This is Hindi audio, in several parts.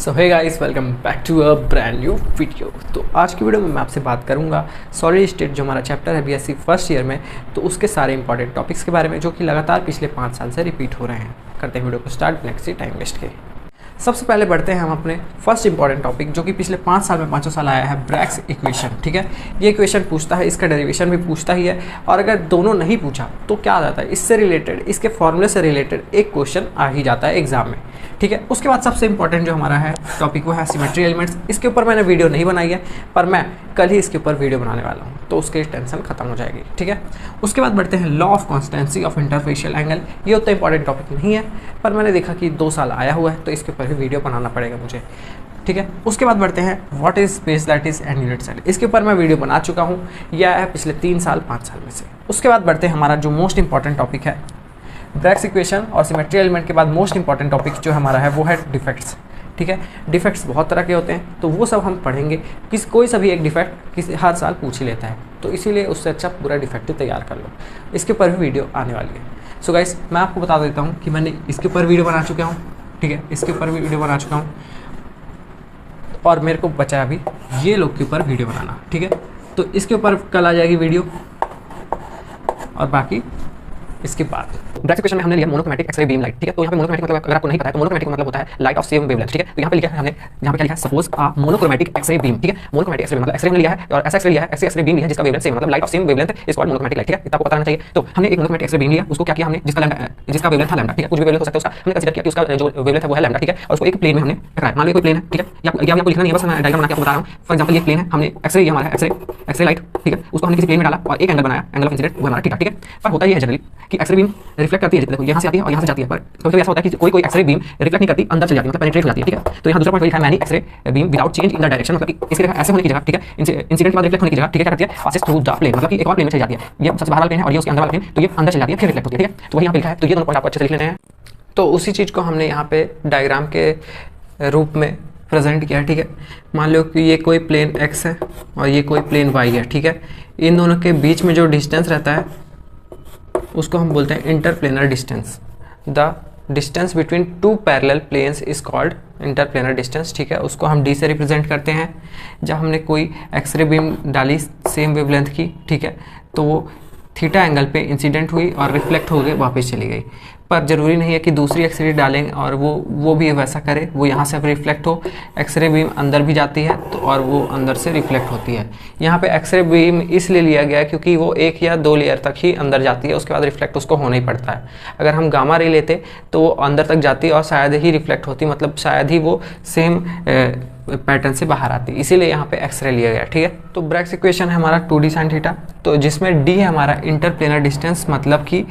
So hey guys, welcome back to a brand new video. तो आज की वीडियो में मैं आपसे बात करूंगा सॉलिड स्टेट जो हमारा चैप्टर है b.sc फर्स्ट ईयर में, तो उसके सारे इंपॉर्टेंट टॉपिक्स के बारे में जो कि लगातार पिछले 5 साल से रिपीट हो रहे हैं। करते हैं वीडियो को स्टार्ट नेक्स्ट से टाइम वेस्ट के। सबसे पहले बढ़ते हैं हम अपने फर्स्ट इंपॉर्टेंट टॉपिक जो कि पिछले 5 साल में 5 साल आया है, ब्रैग्स इक्वेशन। ठीक है, ये इक्वेशन पूछता है, इसका डेरिवेशन भी पूछता ही है, और अगर दोनों नहीं पूछा तो क्या आ जाता है, इससे रिलेटेड, इसके फॉर्मूले से रिलेटेड एक क्वेश्चन आ ही जाता है एग्जाम में। ठीक है, उसके बाद सबसे इंपॉर्टेंट जो हमारा है टॉपिक वो है सिमेट्री एलिमेंट्स। इसके ऊपर मैंने वीडियो नहीं बनाई है, पर मैं कल ही इसके ऊपर वीडियो बनाने वाला हूँ, तो उसकी टेंशन खत्म हो जाएगी। ठीक है, उसके बाद बढ़ते हैं law of constituency of interfacial angle. ये उतना इंपॉर्टेंट टॉपिक नहीं है, पर मैंने देखा कि 2 साल आया हुआ है, तो इसके ऊपर भी वीडियो बनाना पड़ेगा मुझे। ठीक है, उसके बाद बढ़ते हैं what is space lattice and unit cell. इसके ऊपर मैं वीडियो बना चुका हूँ, यह है पिछले 3 साल 5 साल में से। उसके बाद बढ़ते हैं हमारा जो मोस्ट इंपॉर्टेंट टॉपिक है ब्रैग्स इक्वेशन और सिमेट्री एलिमेंट के बाद मोस्ट इंपॉर्टेंट टॉपिक जो हमारा है वो है डिफेक्ट्स। ठीक है, डिफेक्ट्स बहुत तरह के होते हैं, तो वो सब हम पढ़ेंगे। कोई सा भी एक डिफेक्ट हर साल पूछ ही लेता है, तो इसीलिए उससे अच्छा पूरा डिफेक्ट तैयार कर लो। इसके ऊपर भी वीडियो आने वाली है। सो गाइस, मैं आपको बता देता हूँ कि मैंने इसके ऊपर वीडियो बना चुका हूँ। ठीक है, इसके ऊपर भी वीडियो बना चुका हूँ, और मेरे को बचा अभी ये लोग के ऊपर वीडियो बनाना। ठीक है, तो इसके ऊपर कल आ जाएगी वीडियो, और बाकी इसके बाद ब्रैग्स इक्वेशन में हमने लिया मोनोक्रोमैटिक एक्स-रे बीम लाइट। ठीक है, तो यहाँ पे मोनोक्रोमैटिक मतलब अगर आपको नहीं पता है तो मोनोक्रोमैटिक मतलब होता है लाइट ऑफ सेम वेवलेंथ। ठीक है, तो यहाँ पे लिखा है हमने, यहाँ पे क्या लिखा है, सपोज मोनोक्रोमैटिक एक्स-रे बीम। ठीक है, मोनोक्रोमैटिक एक्स-रे मतलब एक्स-रे हमने लिया है और ऐसा एक्स-रे लिया है, ऐसे एक्स-रे बीम लिया है जिसका वेवलेंथ सेम मतलब light of same wavelength is called monochromatic light. ठीक है, इतना आपको पता रहना चाहिए। तो हमने एक मोनोक्रोमैटिक एक्स-रे बीम लिया, उसको क्या किया हमने, जिसका वेवलेंथ था लैम्डा। ठीक है, कुछ भी वेवलेंथ हो सकता है उसका, हमने कंसीडर किया कि उसका जो वेवलेंथ है वो है लैम्डा। ठीक है, और उसको एक प्लेन में हमने टकराया। मान लो कोई प्लेन है। ठीक है, या आपको लिखना नहीं है, बस मैं डायग्राम बना के आपको बता रहा हूँ। फॉर एग्जांपल ये प्लेन है, हमने एक्स-रे हमारा एक्स-रे लाइट। ठीक है, उसको हमने किसी प्लेन में डाला और एक एंगल बनाया, एंगल ऑफ इंसिडेंट वो हमारा थीटा। ठीक है, पर होता ये है जनरली कि एक्स-रे बीम रिफ्लेक्ट करती है, देखो यहाँ से आती है और यहाँ से जाती है, पर कभी-कभी ऐसा होता है कि कोई एक्स-रे बीम रिफ्लेक्ट नहीं करती, अंदर चली जाती है, मतलब पेनिट्रेट हो जाती है। ठीक है, तो यहाँ दूसरा पॉइंट लिखा है many X-ray beam without change in the direction, मतलब कि इसके ऐसे होने की जगह, ठीक है, इंसिडेंट के बाद रिफ्लेक्ट होने की जगह, ठीक है, क्या करती है, पासेस थ्रू द प्लेन, मतलब कि एक और प्लेन में चली जाती है। ये सबसे बाहर वाला प्लेन है और ये उसके अंदर वाला प्लेन, तो ये अंदर चली जाती है फिर रिफ्लेक्ट होती है। ठीक है, तो वही यहाँ पे लिखा है, तो ये दोनों पॉइंट आपको अच्छे से लिख लेने हैं। तो उसी चीज़ को हमने यहाँ पे डायग्राम के रूप में प्रेजेंट किया है। ठीक है, मान लो कि ये कोई प्लेन एक्स है और ये कोई प्लेन वाई है। ठीक है, इन दोनों के बीच में जो डिस्टेंस रहता है उसको हम बोलते हैं interplanar distance. The distance between 2 parallel planes is called interplanar distance. ठीक है, उसको हम डी से रिप्रेजेंट करते हैं। जब हमने कोई एक्सरे बीम डाली सेम वेवलेंथ की, ठीक है, तो वो थीटा एंगल पे इंसिडेंट हुई और रिफ्लेक्ट हो गई, वापस चली गई। पर ज़रूरी नहीं है कि दूसरी एक्सरे डालें और वो भी वैसा करे, वो यहाँ से रिफ्लेक्ट हो। एक्सरे बीम अंदर भी जाती है तो और वो अंदर से रिफ्लेक्ट होती है। यहाँ पे एक्सरे बीम इसलिए लिया गया क्योंकि वो 1 या 2 लेयर तक ही अंदर जाती है, उसके बाद रिफ्लेक्ट उसको होना ही पड़ता है। अगर हम गामा रे लेते तो वो अंदर तक जाती और शायद ही रिफ्लेक्ट होती, मतलब शायद ही वो सेम पैटर्न से बाहर आती, इसीलिए यहाँ पे एक्सरे लिया गया। ठीक है, तो ब्रैग्स इक्वेशन है हमारा 2d sin थीटा, तो जिसमें d है हमारा इंटरप्लेनर डिस्टेंस, मतलब कि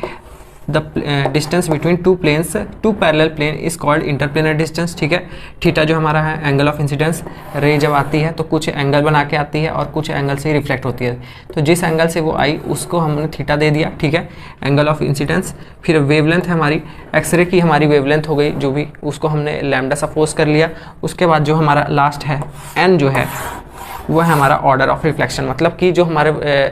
the distance between 2 planes, 2 parallel plane is called interplanar distance. ठीक है, थीटा जो हमारा है एंगल ऑफ इंसिडेंस, रे जब आती है तो कुछ एंगल बना के आती है और कुछ एंगल से ही रिफ्लेक्ट होती है, तो जिस एंगल से वो आई उसको हमने थीटा दे दिया। ठीक है, एंगल ऑफ इंसिडेंस। फिर वेवलेंथ है हमारी एक्सरे की, हमारी वेवलेंथ हो गई जो भी, उसको हमने लैम्डा सपोज कर लिया। उसके बाद जो हमारा लास्ट है एन जो है वो है हमारा ऑर्डर ऑफ रिफ्लेक्शन, मतलब कि जो हमारे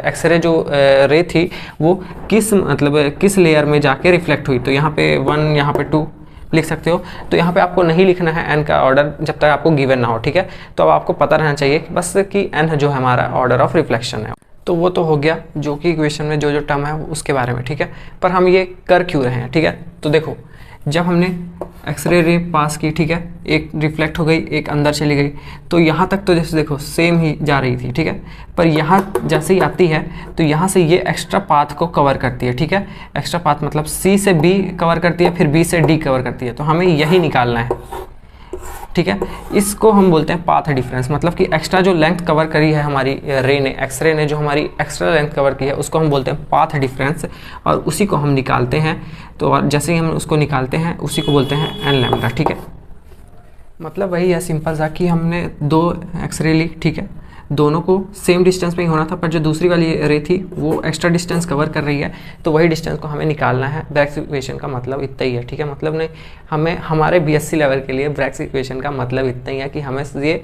एक्सरे जो रे थी वो किस लेयर में जाके रिफ्लेक्ट हुई। तो यहाँ पे 1, यहाँ पे 2 लिख सकते हो। तो यहाँ पे आपको नहीं लिखना है एन का ऑर्डर जब तक आपको गिवन ना हो। ठीक है, तो अब आपको पता रहना चाहिए कि बस कि एन जो है हमारा ऑर्डर ऑफ रिफ्लेक्शन है। तो वो तो हो गया जो कि इक्वेशन में जो टर्म है उसके बारे में। ठीक है, पर हम ये कर क्यों रहे हैं। ठीक है, तो देखो, जब हमने एक्सरे रे पास की, ठीक है, एक रिफ्लेक्ट हो गई, एक अंदर चली गई, तो यहाँ तक तो जैसे देखो सेम ही जा रही थी। ठीक है, पर यहाँ जैसे ही आती है तो यहाँ से ये एक्स्ट्रा पाथ को कवर करती है। ठीक है, एक्स्ट्रा पाथ मतलब सी से बी कवर करती है, फिर बी से डी कवर करती है, तो हमें यही निकालना है। ठीक है, इसको हम बोलते हैं पाथ डिफरेंस, मतलब कि एक्स्ट्रा जो लेंथ कवर करी है हमारी रे ने, एक्सरे ने जो हमारी एक्स्ट्रा लेंथ कवर की है उसको हम बोलते हैं पाथ डिफरेंस, और उसी को हम निकालते हैं। तो और जैसे ही हम उसको निकालते हैं उसी को बोलते हैं एन लैम्डा। ठीक है, मतलब वही है सिंपल सा कि हमने 2 एक्सरे ली, ठीक है, दोनों को सेम डिस्टेंस में ही होना था, पर जो दूसरी वाली रे थी वो एक्स्ट्रा डिस्टेंस कवर कर रही है, तो वही डिस्टेंस को हमें निकालना है। ब्रैग्स इक्वेशन का मतलब इतना ही है। ठीक है, मतलब नहीं, हमें हमारे b.sc लेवल के लिए ब्रैग्स इक्वेशन का मतलब इतना ही है कि हमें ये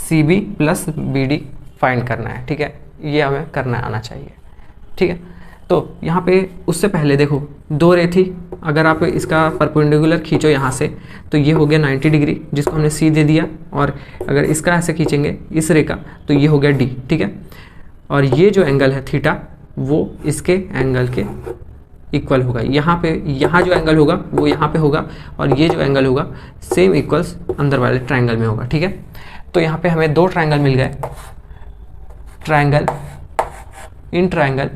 CB + BD फाइंड करना है। ठीक है, ये हमें करना आना चाहिए। ठीक है, तो यहाँ पे उससे पहले देखो 2 रे थी, अगर आप इसका परपेंडिकुलर खींचो यहाँ से तो ये हो गया 90 डिग्री जिसको हमने सी दे दिया, और अगर इसका ऐसे खींचेंगे इस रे का तो ये हो गया डी, ठीक है। और ये जो एंगल है थीटा वो इसके एंगल के इक्वल होगा। यहाँ जो एंगल होगा वो यहाँ पे होगा, और ये जो एंगल होगा सेम इक्वल्स अंदर वाले ट्रायंगल में होगा, ठीक है। तो यहाँ पे हमें 2 ट्रायंगल मिल गए, ट्रायंगल इन ट्रायंगल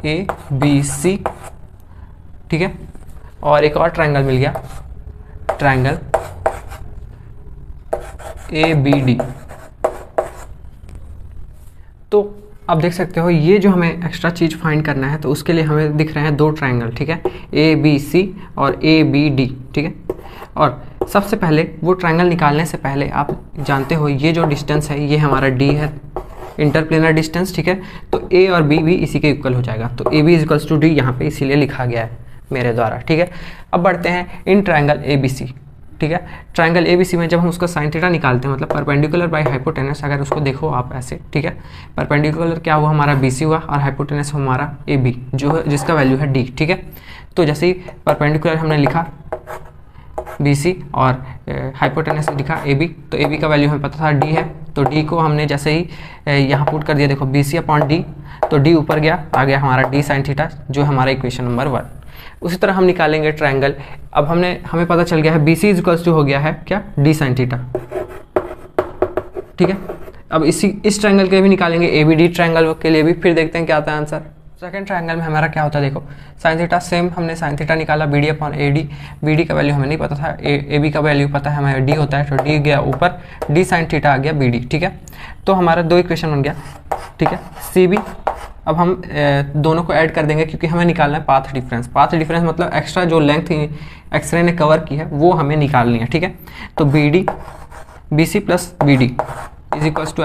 ABC, ठीक है, और एक और ट्रायंगल मिल गया, ट्रायंगल ABD। तो आप देख सकते हो ये जो हमें एक्स्ट्रा चीज़ फाइंड करना है तो उसके लिए हमें दिख रहे हैं 2 ट्रायंगल, ठीक है, ABC और ABD, ठीक है। और सबसे पहले वो ट्रायंगल निकालने से पहले आप जानते हो ये जो डिस्टेंस है ये हमारा D है, इंटरप्लेनर डिस्टेंस, ठीक है। तो A और B भी इसी के इक्वल हो जाएगा, तो AB is equals to D यहाँ पे इसीलिए लिखा गया है मेरे द्वारा, ठीक है। अब बढ़ते हैं इन ट्रायंगल ABC, ठीक है। ट्रायंगल ABC में जब हम उसका साइन थीटा निकालते हैं, मतलब परपेंडिकुलर बाय हाइपोटेनस, अगर उसको देखो आप ऐसे, ठीक है, परपेंडिकुलर क्या हुआ हमारा BC हुआ और हाइपोटेनस हमारा AB जो है जिसका वैल्यू है D, ठीक है। तो जैसे ही परपेंडिकुलर हमने लिखा BC और हाइपोटेनस लिखा AB, तो AB का वैल्यू हमें पता था D है, तो D को हमने जैसे ही यहाँ पुट कर दिया, देखो BC अपॉन D, तो D ऊपर गया, आ गया हमारा D साइन थीटा जो हमारा इक्वेशन नंबर 1। उसी तरह हम निकालेंगे ट्रायंगल, अब हमें पता चल गया है BC इज इक्वल्स टू हो गया है क्या, D साइन थीटा, ठीक है। अब इस ट्रायंगल के भी निकालेंगे ABD ट्रायंगल के लिए भी, फिर देखते हैं क्या आता है आंसर। सेकंड ट्रायंगल में हमारा क्या होता है, देखो साइन थीटा, सेम हमने साइन थीटा निकाला BD अपॉन AD, BD का वैल्यू हमें नहीं पता था, AB का वैल्यू पता है हमें D होता है, तो D गया ऊपर, D साइन थीटा आ गया BD, ठीक है। तो हमारा 2 इक्वेशन बन गया, ठीक है, CB। अब हम दोनों को ऐड कर देंगे क्योंकि हमें निकालना है पाथ डिफरेंस। पाथ डिफरेंस मतलब एक्स्ट्रा जो लेंथ एक्सरे ने कवर की है वो हमें निकालनी है, ठीक है। तो BC plus BD is equals to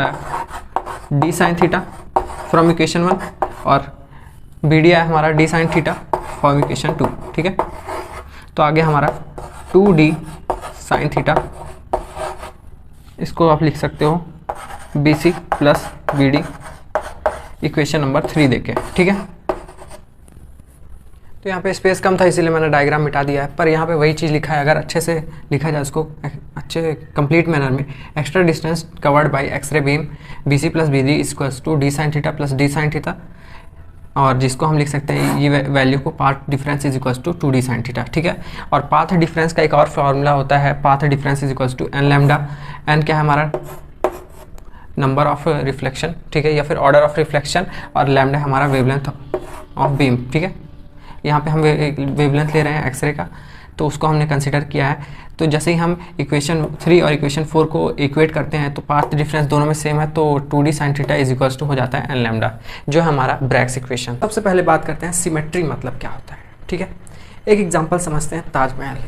D sine theta from equation 1, और BD है हमारा D sine theta from equation 2, ठीक है। तो आगे हमारा 2D साइन थीटा, इसको आप लिख सकते हो BC plus BD equation number 3 देके, ठीक है। तो यहाँ पे स्पेस कम था इसीलिए मैंने डायग्राम मिटा दिया है, पर यहाँ पे वही चीज़ लिखा है। अगर अच्छे से लिखा जाए उसको अच्छे कंप्लीट मैनर में, extra distance covered by X-ray beam BC plus BD equals to D sine theta plus D sine theta, और जिसको हम लिख सकते हैं ये वैल्यू को path difference is equals to 2D sine theta, ठीक है। और पाथ डिफरेंस का एक और फॉर्मूला होता है, path difference is equals to n lambda. n क्या है हमारा नंबर ऑफ रिफ्लेक्शन, ठीक है, या फिर ऑर्डर ऑफ रिफ्लेक्शन, और लैम्डा हमारा वेवलेंथ ऑफ बीम, ठीक है। यहाँ पे हम वेवलेंथ ले रहे हैं एक्सरे का, तो उसको हमने कंसिडर किया है। तो जैसे ही हम इक्वेशन 3 और इक्वेशन 4 को इक्वेट करते हैं तो पाथ डिफरेंस दोनों में सेम है, तो 2D sine theta is equals to हो जाता है n लैम्डा, जो है हमारा ब्रैग्स इक्वेशन। सबसे पहले बात करते हैं सिमेट्री मतलब क्या होता है, ठीक है। एक एग्जाम्पल समझते हैं, ताजमहल।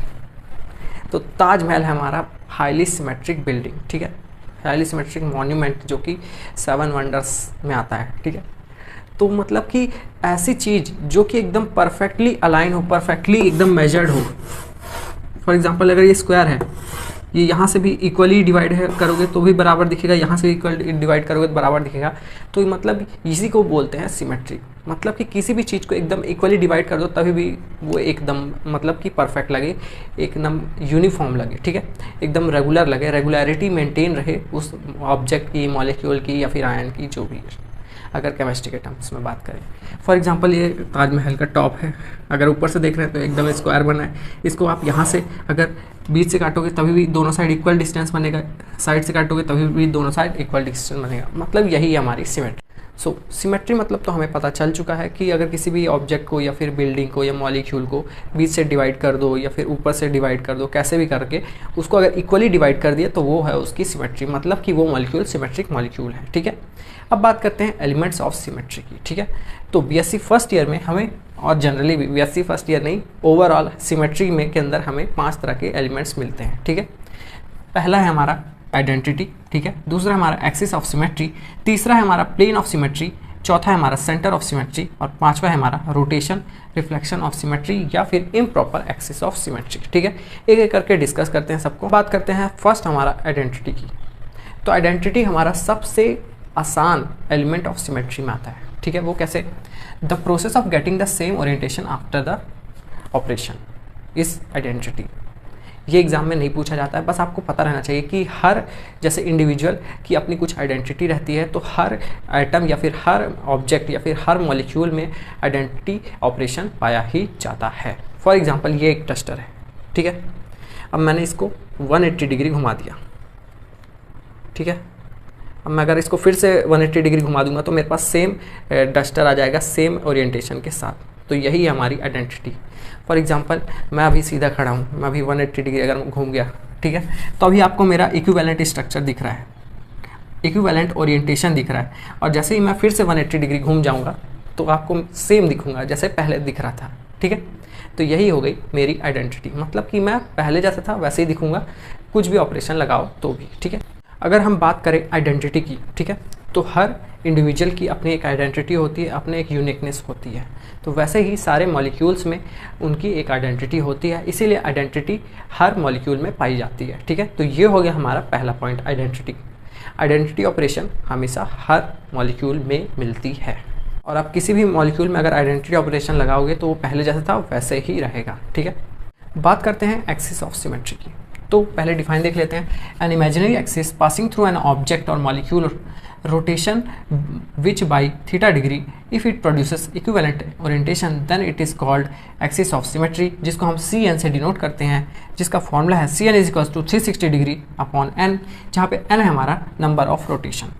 तो ताजमहल है हमारा हाईली सिमेट्रिक बिल्डिंग, ठीक है, हाईली सिमेट्रिक मॉन्यूमेंट जो कि 7 वंडर्स में आता है, ठीक है। तो मतलब कि ऐसी चीज़ जो कि एकदम परफेक्टली अलाइन हो, परफेक्टली एकदम मेजर्ड हो। फॉर एग्जांपल अगर ये स्क्वायर है, ये यहाँ से भी इक्वली डिवाइड करोगे तो भी बराबर दिखेगा, यहाँ से इक्वल डिवाइड करोगे तो बराबर दिखेगा। तो मतलब इसी को बोलते हैं सिमेट्री, मतलब कि किसी भी चीज़ को एकदम इक्वली डिवाइड कर दो तभी भी वो एकदम मतलब कि परफेक्ट लगे, एकदम यूनिफॉर्म लगे, ठीक है, एकदम रेगुलर लगे, रेगुलरिटी मेंटेन रहे उस ऑब्जेक्ट की, मॉलिक्यूल की या फिर आयन की, जो भी है, अगर केमिस्ट्री के टर्म्स में बात करें। फॉर एग्जांपल ये ताजमहल का टॉप है, अगर ऊपर से देख रहे हैं तो एकदम स्क्वायर बना है। इसको आप यहाँ से अगर बीच से काटोगे तभी भी दोनों साइड इक्वल डिस्टेंस बनेगा, साइड से काटोगे तभी भी दोनों साइड इक्वल डिस्टेंस बनेगा, मतलब यही हमारी सिमेट्री। सो सिमेट्री मतलब तो हमें पता चल चुका है कि अगर किसी भी ऑब्जेक्ट को या फिर बिल्डिंग को या मॉलिक्यूल को बीच से डिवाइड कर दो या फिर ऊपर से डिवाइड कर दो, कैसे भी करके उसको अगर इक्वली डिवाइड कर दिया तो वो है उसकी सिमेट्री, मतलब कि वो मॉलिक्यूल सिमेट्रिक मॉलिक्यूल है, ठीक है। अब बात करते हैं एलिमेंट्स ऑफ सिमेट्री की, ठीक है। तो बीएससी फर्स्ट ईयर में हमें, और जनरली भी बीएससी फर्स्ट ईयर नहीं, ओवरऑल सिमेट्री में के अंदर हमें 5 तरह के एलिमेंट्स मिलते हैं, ठीक है। पहला है हमारा आइडेंटिटी, ठीक है। दूसरा हमारा एक्सिस ऑफ सिमेट्री, तीसरा है हमारा प्लेन ऑफ सिमेट्री, चौथा है हमारा सेंटर ऑफ सिमेट्री, और पांचवा है हमारा रोटेशन रिफ्लेक्शन ऑफ सिमेट्री या फिर इम्प्रॉपर एक्सिस ऑफ सिमेट्री, ठीक है। एक एक करके डिस्कस करते हैं सबको। बात करते हैं फर्स्ट हमारा आइडेंटिटी की। तो आइडेंटिटी हमारा सबसे आसान एलिमेंट ऑफ सिमेट्री में आता है, ठीक है, वो कैसे? The process of getting the same orientation after the operation is identity. ये एग्जाम में नहीं पूछा जाता है, बस आपको पता रहना चाहिए कि हर जैसे इंडिविजुअल की अपनी कुछ आइडेंटिटी रहती है, तो हर आइटम या फिर हर ऑब्जेक्ट या फिर हर मॉलिक्यूल में आइडेंटिटी ऑपरेशन पाया ही जाता है। फॉर एग्जांपल ये एक डस्टर है, ठीक है, अब मैंने इसको 180 डिग्री घुमा दिया, ठीक है, अब मैं अगर इसको फिर से 180 डिग्री घुमा दूंगा तो मेरे पास सेम डस्टर आ जाएगा सेम ओरिएंटेशन के साथ। तो यही है हमारी आइडेंटिटी। फॉर एग्जांपल मैं अभी सीधा खड़ा हूँ, मैं अभी 180 डिग्री अगर घूम गया, ठीक है, तो अभी आपको मेरा इक्विवेलेंट स्ट्रक्चर दिख रहा है, इक्विवेलेंट ओरिएंटेशन दिख रहा है, और जैसे ही मैं फिर से 180 डिग्री घूम जाऊँगा तो आपको सेम दिखूंगा जैसे पहले दिख रहा था, ठीक है। तो यही हो गई मेरी आइडेंटिटी, मतलब कि मैं पहले जैसा था वैसे ही दिखूंगा, कुछ भी ऑपरेशन लगाओ तो भी, ठीक है। अगर हम बात करें आइडेंटिटी की, ठीक है, तो हर इंडिविजुअल की अपनी एक आइडेंटिटी होती है, अपनी एक यूनिकनेस होती है। तो वैसे ही सारे मॉलिक्यूल्स में उनकी एक आइडेंटिटी होती है, इसीलिए आइडेंटिटी हर मॉलिक्यूल में पाई जाती है, ठीक है। तो ये हो गया हमारा पहला पॉइंट, आइडेंटिटी। आइडेंटिटी ऑपरेशन हमेशा हर मॉलिक्यूल में मिलती है, और आप किसी भी मॉलिक्यूल में अगर आइडेंटिटी ऑपरेशन लगाओगे तो वो पहले जैसा था वैसे ही रहेगा, ठीक है। बात करते हैं एक्सिस ऑफ सिमेट्री की। तो पहले डिफाइन देख लेते हैं। An imaginary axis passing through an object or molecule rotation which by theta degree if it produces equivalent orientation then it is called axis of symmetry, जिसको हम सी एन से डिनोट करते हैं, जिसका फॉर्मूला है C n is equals to 360 degree upon n, जहाँ पे एन है हमारा number of rotation.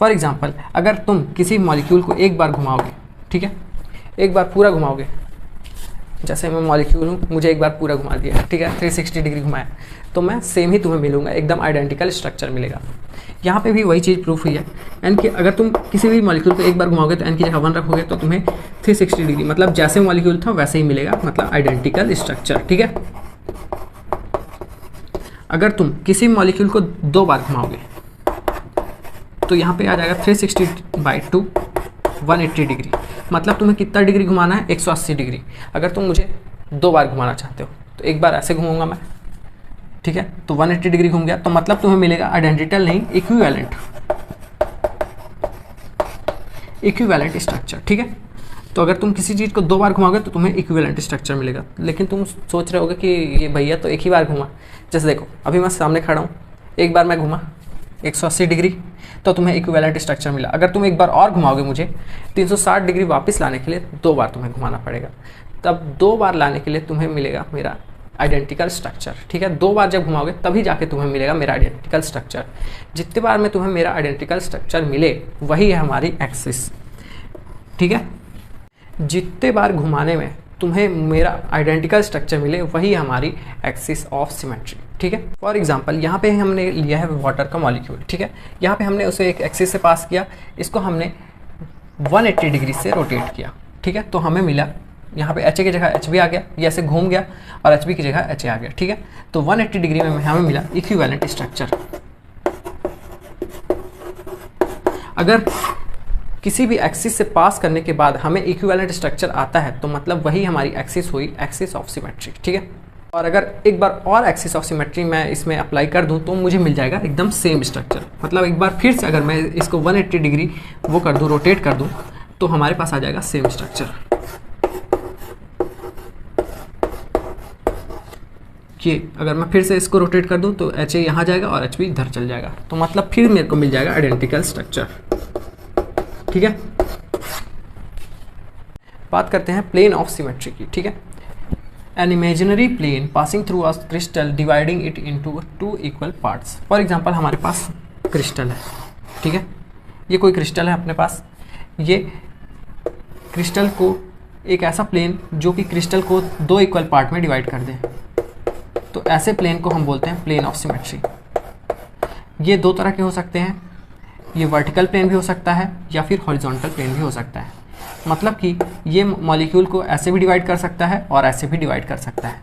For example अगर तुम किसी मॉलिक्यूल को एक बार घुमाओगे, ठीक है, एक बार पूरा घुमाओगे, जैसे मैं मॉलिक्यूल हूँ, मुझे एक बार पूरा घुमा दिया, ठीक है, 360 डिग्री घुमाया, तो मैं सेम ही तुम्हें मिलूंगा, एकदम आइडेंटिकल स्ट्रक्चर मिलेगा। यहाँ पे भी वही चीज़ प्रूफ हुई है। एन की अगर तुम किसी भी मॉलिक्यूल को एक बार घुमाओगे तो एन की जगह 1 रखोगे तो तुम्हें 360 डिग्री मतलब जैसे मॉलिक्यूल था वैसे ही मिलेगा, मतलब आइडेंटिकल स्ट्रक्चर, ठीक है। अगर तुम किसी मॉलिक्यूल को 2 बार घुमाओगे तो यहाँ पे आ जाएगा 360/2 180 डिग्री, मतलब तुम्हें कितना डिग्री घुमाना है, 180 डिग्री। अगर तुम मुझे 2 बार घुमाना चाहते हो तो एक बार ऐसे घूमूंगा मैं, ठीक है, तो 180 डिग्री घूम गया, तो मतलब तुम्हें मिलेगा आइडेंटिकल नहीं, इक्विवेलेंट स्ट्रक्चर, ठीक है। तो अगर तुम किसी चीज़ को 2 बार घुमाओगे तो तुम्हें इक्विवेलेंट स्ट्रक्चर मिलेगा। लेकिन तुम सोच रहे होगे कि ये भैया तो एक ही बार घुमा, जैसे देखो अभी मैं सामने खड़ा हूँ, एक बार मैं घुमा 180 डिग्री तो तुम्हें इक्विवेलेंट स्ट्रक्चर मिला। अगर तुम एक बार और घुमाओगे मुझे 360 डिग्री वापस लाने के लिए 2 बार तुम्हें घुमाना पड़ेगा, तब 2 बार लाने के लिए तुम्हें मिलेगा मेरा आइडेंटिकल स्ट्रक्चर, ठीक है। 2 बार जब घुमाओगे तभी जाके तुम्हें मिलेगा मेरा आइडेंटिकल स्ट्रक्चर। जितने बार में तुम्हें मेरा आइडेंटिकल स्ट्रक्चर मिले वही है हमारी एक्सिस, ठीक है। जितने बार घुमाने में तुम्हें मेरा आइडेंटिकल स्ट्रक्चर मिले वही हमारी एक्सिस ऑफ सिमेट्री, ठीक है। फॉर एग्जांपल यहाँ पे हमने लिया है वाटर का मॉलिक्यूल, ठीक है, यहाँ पे हमने उसे एक एक्सिस से पास किया, इसको हमने 180 डिग्री से रोटेट किया, ठीक है, तो हमें मिला यहाँ पे एच ए की जगह एच बी आ गया, ये ऐसे घूम गया, और एच बी की जगह एच ए आ गया, ठीक है। तो 180 डिग्री में हमें मिला इक्विवेलेंट स्ट्रक्चर। अगर किसी भी एक्सिस से पास करने के बाद हमें इक्विवेलेंट स्ट्रक्चर आता है तो मतलब वही हमारी एक्सिस हुई एक्सिस ऑफ सिमेट्री, ठीक है। और अगर एक बार और एक्सिस ऑफ सिमेट्री मैं इसमें अप्लाई कर दूं तो मुझे मिल जाएगा एकदम सेम स्ट्रक्चर, मतलब एक बार फिर से अगर मैं इसको 180 डिग्री वो कर दूं, रोटेट कर दूं, तो हमारे पास आ जाएगा सेम स्ट्रक्चर। ये अगर मैं फिर से इसको रोटेट कर दूं तो एच ए यहाँ जाएगा और एच बी इधर चल जाएगा, तो मतलब फिर मेरे को मिल जाएगा आइडेंटिकल स्ट्रक्चर, ठीक है। बात करते हैं प्लेन ऑफ सिमेट्री की, ठीक है। An imaginary plane passing through a crystal dividing it into 2 equal parts. For example हमारे पास क्रिस्टल है, ठीक है, ये कोई क्रिस्टल है अपने पास, ये क्रिस्टल को एक ऐसा प्लेन जो कि क्रिस्टल को 2 इक्वल पार्ट में डिवाइड कर दे, तो ऐसे प्लेन को हम बोलते हैं प्लेन ऑफ सिमेट्री। ये 2 तरह के हो सकते हैं, ये वर्टिकल प्लेन भी हो सकता है या फिर हॉरिजॉन्टल प्लेन भी हो सकता है, मतलब कि ये मॉलिक्यूल को ऐसे भी डिवाइड कर सकता है और ऐसे भी डिवाइड कर सकता है।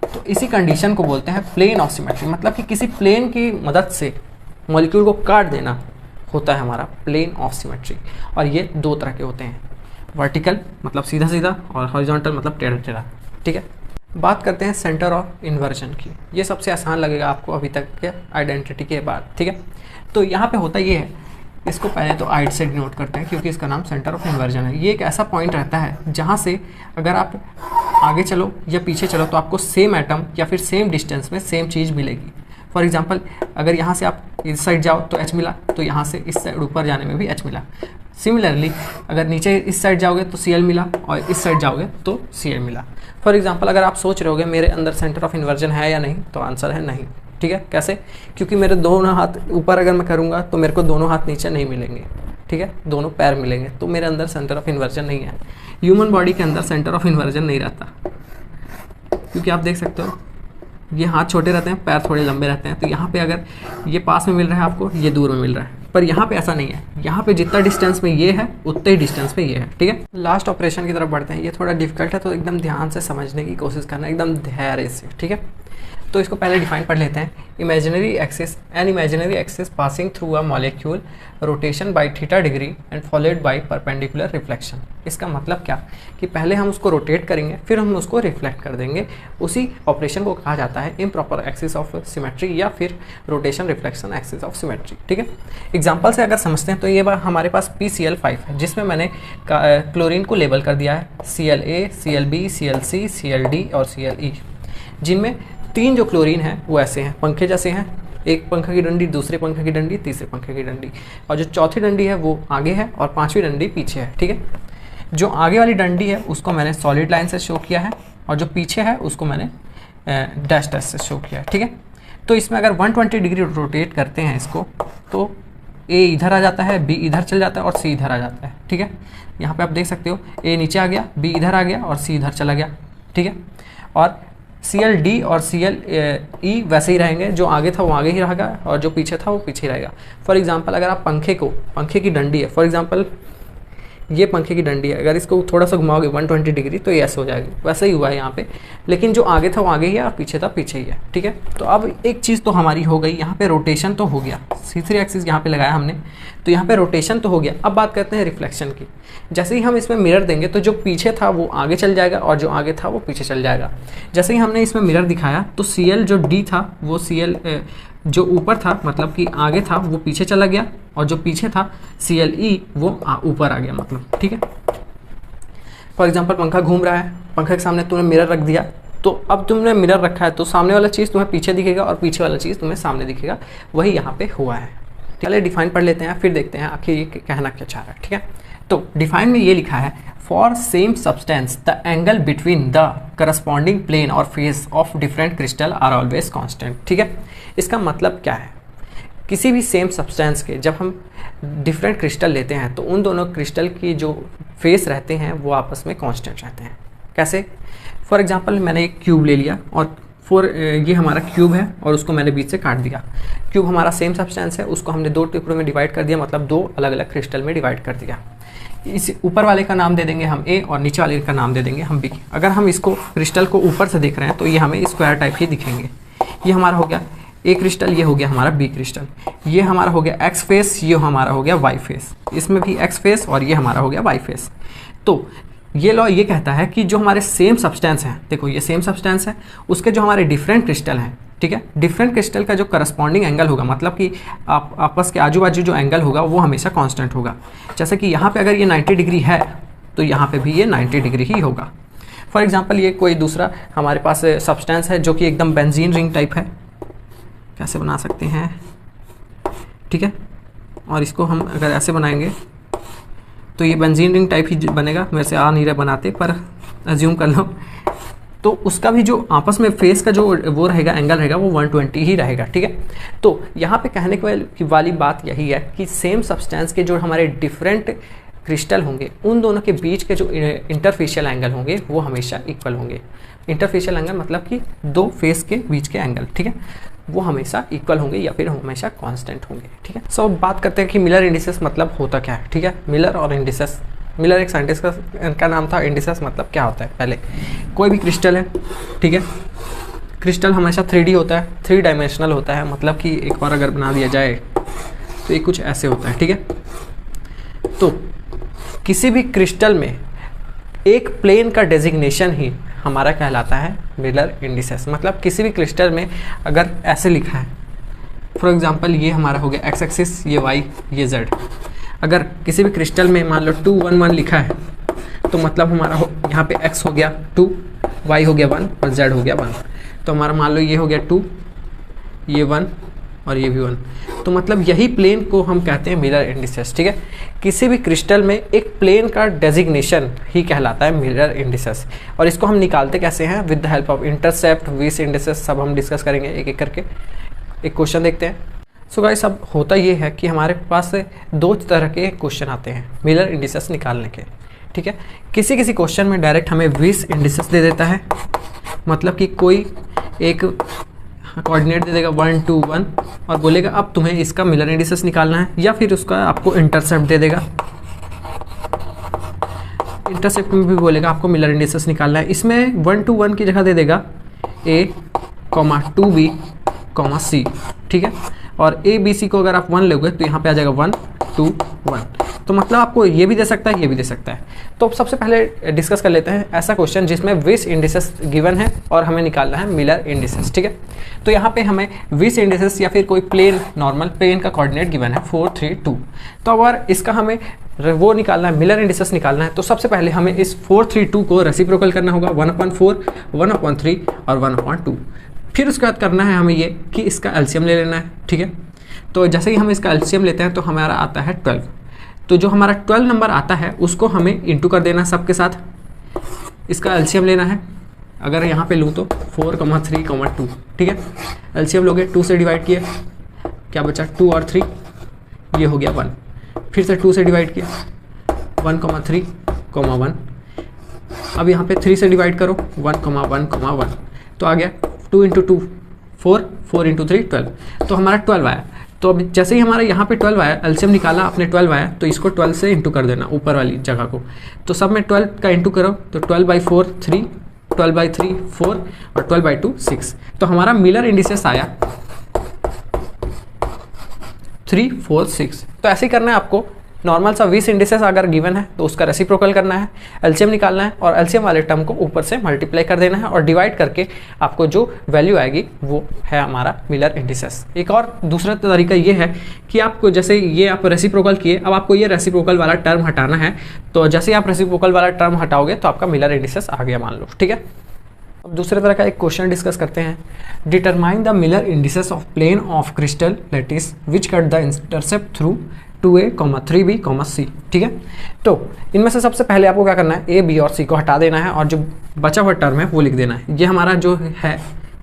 तो इसी कंडीशन को बोलते हैं प्लेन ऑफ सिमेट्री, मतलब कि किसी प्लेन की मदद से मॉलिक्यूल को काट देना होता है हमारा प्लेन ऑफ सिमेट्री। और ये 2 तरह के होते हैं, वर्टिकल मतलब सीधा सीधा और हॉरिजॉन्टल मतलब टेढ़ा टेढ़ा, ठीक है। बात करते हैं सेंटर ऑफ इन्वर्जन की, ये सबसे आसान लगेगा आपको अभी तक के आइडेंटिटी के बाद, ठीक है। तो यहाँ पे होता ये है, इसको पहले तो आइट से डिनोट करते हैं क्योंकि इसका नाम सेंटर ऑफ इन्वर्जन है। ये एक ऐसा पॉइंट रहता है जहाँ से अगर आप आगे चलो या पीछे चलो तो आपको सेम एटम या फिर सेम डिस्टेंस में सेम चीज़ मिलेगी। फॉर एग्जांपल अगर यहाँ से आप इस साइड जाओ तो H मिला, तो यहाँ से इस साइड ऊपर जाने में भी H मिला। सिमिलरली अगर नीचे इस साइड जाओगे तो Cl मिला और इस साइड जाओगे तो Cl मिला। फॉर एग्जांपल अगर आप सोच रहे होगे मेरे अंदर सेंटर ऑफ इन्वर्जन है या नहीं, तो आंसर है नहीं। ठीक है, कैसे? क्योंकि मेरे दोनों हाथ ऊपर अगर मैं करूँगा तो मेरे को दोनों हाथ नीचे नहीं मिलेंगे। ठीक है, दोनों पैर मिलेंगे, तो मेरे अंदर सेंटर ऑफ इन्वर्जन नहीं है। ह्यूमन बॉडी के अंदर सेंटर ऑफ इन्वर्जन नहीं रहता, क्योंकि आप देख सकते हो ये हाथ छोटे रहते हैं, पैर थोड़े लंबे रहते हैं। तो यहाँ पे अगर ये पास में मिल रहा है आपको, ये दूर में मिल रहा है, पर यहाँ पे ऐसा नहीं है। यहाँ पे जितना डिस्टेंस में ये है उतने ही डिस्टेंस पे ये है। ठीक है, लास्ट ऑपरेशन की तरफ बढ़ते हैं। ये थोड़ा डिफिकल्ट है तो एकदम ध्यान से समझने की कोशिश करना, एकदम धैर्य से। ठीक है, तो इसको पहले डिफाइन पढ़ लेते हैं। Imaginary axis, N imaginary axis passing through a molecule, rotation by theta degree and followed by perpendicular reflection. इसका मतलब क्या कि पहले हम उसको रोटेट करेंगे, फिर हम उसको रिफ्लेक्ट कर देंगे। उसी ऑपरेशन को कहा जाता है इम्प्रॉपर एक्सिस ऑफ सिमेट्री या फिर rotation reflection axis of symmetry. ठीक है, एग्जाम्पल से अगर समझते हैं तो ये बार हमारे पास PCl5 है, जिसमें मैंने क्लोरीन को लेबल कर दिया है Cla, Clb, Clc, Cld और Cle, जिनमें 3 जो क्लोरीन है वो ऐसे हैं, पंखे जैसे हैं। एक पंखे की डंडी, दूसरे पंखे की डंडी, तीसरे पंखे की डंडी, और जो चौथी डंडी है वो आगे है और 5वीं डंडी पीछे है। ठीक है, जो आगे वाली डंडी है उसको मैंने सॉलिड लाइन से शो किया है और जो पीछे है उसको मैंने डैश डैश से शो किया है। ठीक है, तो इसमें अगर 120 डिग्री रोटेट करते हैं इसको तो A इधर आ जाता है, B इधर चल जाता है और C इधर आ जाता है। ठीक है, यहाँ पे आप देख सकते हो A नीचे आ गया, B इधर आ गया और C इधर चला गया। ठीक है, और Cld और Cle वैसे ही रहेंगे, जो आगे था वो आगे ही रहेगा और जो पीछे था वो पीछे ही रहेगा। फॉर एग्जांपल अगर आप पंखे की डंडी है, फॉर एग्जांपल ये पंखे की डंडी है, अगर इसको थोड़ा सा घुमाओगे 120 डिग्री तो ये ऐसे हो जाएगी। वैसे ही हुआ है यहाँ पे, लेकिन जो आगे था वो आगे ही है और पीछे था पीछे ही है। ठीक है, तो अब एक चीज़ तो हमारी हो गई, यहाँ पे रोटेशन तो हो गया, C3 एक्सिस यहाँ पे लगाया हमने, तो यहाँ पे रोटेशन तो हो गया। अब बात करते हैं रिफ्लेक्शन की। जैसे ही हम इसमें मिरर देंगे तो जो पीछे था वो आगे चल जाएगा और जो आगे था वो पीछे चल जाएगा। जैसे ही हमने इसमें मिरर दिखाया तो Cl जो D था वो Cl जो ऊपर था, मतलब कि आगे था, वो पीछे चला गया और जो पीछे था Cle वो ऊपर आ गया, मतलब। ठीक है, फॉर एग्जांपल पंखा घूम रहा है, पंखे के सामने तुमने मिरर रख दिया, तो अब तुमने मिरर रखा है तो सामने वाला चीज़ तुम्हें पीछे दिखेगा और पीछे वाला चीज़ तुम्हें सामने दिखेगा। वही यहाँ पे हुआ है। चलिए डिफाइन पढ़ लेते हैं, फिर देखते हैं आखिर ये कहना क्या चाह रहा है। ठीक है, तो डिफाइन में ये लिखा है, for same substance the angle between the corresponding plane or face of different crystal are always constant. ठीक है, इसका मतलब क्या है? किसी भी सेम सब्सटेंस के जब हम डिफरेंट क्रिस्टल लेते हैं तो उन दोनों क्रिस्टल की जो फेस रहते हैं वो आपस में कांस्टेंट रहते हैं। कैसे? फॉर एग्जांपल मैंने एक क्यूब ले लिया और ये हमारा क्यूब है और उसको मैंने बीच से काट दिया। क्यूब हमारा सेम सब्सटेंस है, उसको हमने 2 टुकड़ों में डिवाइड कर दिया, मतलब 2 अलग अलग क्रिस्टल में डिवाइड कर दिया। इस ऊपर वाले का नाम दे देंगे हम A और नीचे वाले का नाम दे देंगे हम B। अगर हम इसको क्रिस्टल को ऊपर से देख रहे हैं तो ये हमें स्क्वायर टाइप ही दिखेंगे। ये हमारा हो गया A क्रिस्टल, ये हो गया हमारा B क्रिस्टल, ये हमारा हो गया X फेस, ये हमारा हो गया Y फेस, इसमें भी X फेस और ये हमारा हो गया Y फेस। तो ये लॉ ये कहता है कि जो हमारे सेम सब्सटेंस हैं, देखो ये सेम सब्सटेंस है, उसके जो हमारे डिफरेंट क्रिस्टल हैं, ठीक है, डिफरेंट क्रिस्टल का जो करस्पॉन्डिंग एंगल होगा, मतलब कि आपस के आजू बाजू जो एंगल होगा वो हमेशा कांस्टेंट होगा। जैसे कि यहाँ पे अगर ये 90 डिग्री है तो यहाँ पे भी ये 90 डिग्री ही होगा। फॉर एग्जांपल ये कोई दूसरा हमारे पास सब्सटेंस है जो कि एकदम बेंजीन रिंग टाइप है, कैसे बना सकते हैं, ठीक है, और इसको हम अगर ऐसे बनाएंगे तो ये बेंजीन रिंग टाइप ही बनेगा। मेरे से आ नहीं रहा बनाते, पर अज्यूम कर लो। तो उसका भी जो आपस में फेस का जो वो रहेगा, एंगल रहेगा, वो 120 ही रहेगा। ठीक है, तो यहाँ पे कहने की वाली बात यही है कि सेम सब्सटेंस के जो हमारे डिफरेंट क्रिस्टल होंगे उन दोनों के बीच के जो इंटरफेशियल एंगल होंगे वो हमेशा इक्वल होंगे। इंटरफेशियल एंगल मतलब कि 2 फेस के बीच के एंगल, ठीक है, वो हमेशा इक्वल होंगे या फिर हमेशा कांस्टेंट होंगे। ठीक है, सो बात करते हैं कि मिलर इंडिसेस मतलब होता क्या है। ठीक है, मिलर और इंडिसेस, मिलर एक साइंटिस्ट का नाम था, इंडिसेस मतलब क्या होता है। पहले कोई भी क्रिस्टल है, ठीक है, क्रिस्टल हमेशा 3D होता है, 3 डायमेंशनल होता है, मतलब कि एक बार अगर बना दिया जाए तो ये कुछ ऐसे होता है। ठीक है, तो किसी भी क्रिस्टल में एक प्लेन का डेजिग्नेशन ही हमारा कहलाता है मिलर इंडिसेस। मतलब किसी भी क्रिस्टल में अगर ऐसे लिखा है, फॉर एग्जांपल ये हमारा हो गया x एक्सिस, ये y, ये z, अगर किसी भी क्रिस्टल में मान लो 2 1 1 लिखा है तो मतलब हमारा यहाँ पे x हो गया 2, y हो गया 1 और z हो गया 1। तो हमारा मान लो ये हो गया 2, ये 1 और ये भी 1। तो मतलब यही प्लेन को हम कहते हैं मिरर इंडिसेस। ठीक है, किसी भी क्रिस्टल में एक प्लेन का डेजिग्नेशन ही कहलाता है मिरर इंडिसेस। और इसको हम निकालते कैसे हैं? With the help of intercept, विस इंडिसेस, सब हम डिस्कस करेंगे एक एक करके। एक क्वेश्चन देखते हैं। सो गाइस, अब होता ये है कि हमारे पास 2 तरह के क्वेश्चन आते हैं मिरर इंडिसेस निकालने के। ठीक है, किसी किसी क्वेश्चन में डायरेक्ट हमें विस इंडिसेस दे देता है, मतलब कि कोई एक कोऑर्डिनेट दे देगा 1 2 1 और बोलेगा अब तुम्हें इसका मिरर इंडिसेस निकालना है, या फिर उसका आपको इंटरसेप्ट दे देगा। इंटरसेप्ट में भी बोलेगा आपको मिरर इंडिसेस निकालना है। इसमें 1 2 1 की जगह दे देगा a, 2b, c। ठीक है, और a b c को अगर आप 1 लोगे तो यहाँ पे आ जाएगा 1 2 1। तो मतलब आपको ये भी दे सकता है, ये भी दे सकता है। तो सबसे पहले डिस्कस कर लेते हैं ऐसा क्वेश्चन जिसमें विस इंडिसेस गिवन है और हमें निकालना है मिरर इंडिसेस। ठीक है, तो यहाँ पे हमें विस इंडिसेस या फिर कोई प्लेन, नॉर्मल प्लेन का कोऑर्डिनेट गिवन है 4 3 2। तो अगर इसका हमें वो निकालना है, मिरर इंडिसेस निकालना है, तो सबसे पहले हमें इस 4 3 2 को रेसिप्रोकल करना होगा 1/4, 1/3 और 1/2। फिर उसके बाद करना है हमें ये कि इसका एलसीएम ले लेना है। ठीक है, तो जैसे ही हम इसका एलसीएम लेते हैं तो हमारा आता है 12। तो जो हमारा 12 नंबर आता है उसको हमें इंटू कर देना है सबके साथ। इसका एलसीएम लेना है, अगर यहाँ पे लूँ तो 4, 3, 2। ठीक है, एलसीएम लोगे, 2 से डिवाइड किए, क्या बचा 2 और 3, ये हो गया 1। फिर से 2 से डिवाइड किया, 1, 3, 1। अब यहाँ पे 3 से डिवाइड करो, 1, 1, 1। तो आ गया 2 × 2 4, 4 × 3 12। तो हमारा 12 आया। तो अब जैसे ही हमारा यहाँ पे 12 आया, एलसीएम निकाला आपने, 12 आया, तो इसको 12 से इंटू कर देना ऊपर वाली जगह को। तो सब में 12 का इंटू करो, तो 12/4 3, 12/3 4 और 12/2 6। तो हमारा मिरर इंडिसेस आया 3 4 6। तो ऐसे ही करना है आपको। नॉर्मल सा विस इंडिसेस अगर गिवन है तो उसका रेसिप्रोकल करना है, एलसीएम निकालना है और एलसीएम वाले टर्म को ऊपर से मल्टीप्लाई कर देना है और डिवाइड करके आपको जो वैल्यू आएगी वो है हमारा मिरर इंडिसेस। एक और दूसरा तरीका ये है कि आपको जैसे ये आप रेसिप्रोकल किए, अब आपको ये रेसिप्रोकल वाला टर्म हटाना है। तो जैसे ही आप रेसिप्रोकल वाला टर्म हटाओगे तो आपका मिरर इंडिसेस आ गया मान लो। ठीक है, अब दूसरे तरह का एक क्वेश्चन डिस्कस करते हैं। Determine the mirror indices of plane of crystal lattice which cut the intercept through 2a, 3b, c। ठीक है, तो इनमें से सबसे पहले आपको क्या करना है, a, b और c को हटा देना है और जो बचा हुआ टर्म है वो लिख देना है। ये हमारा जो है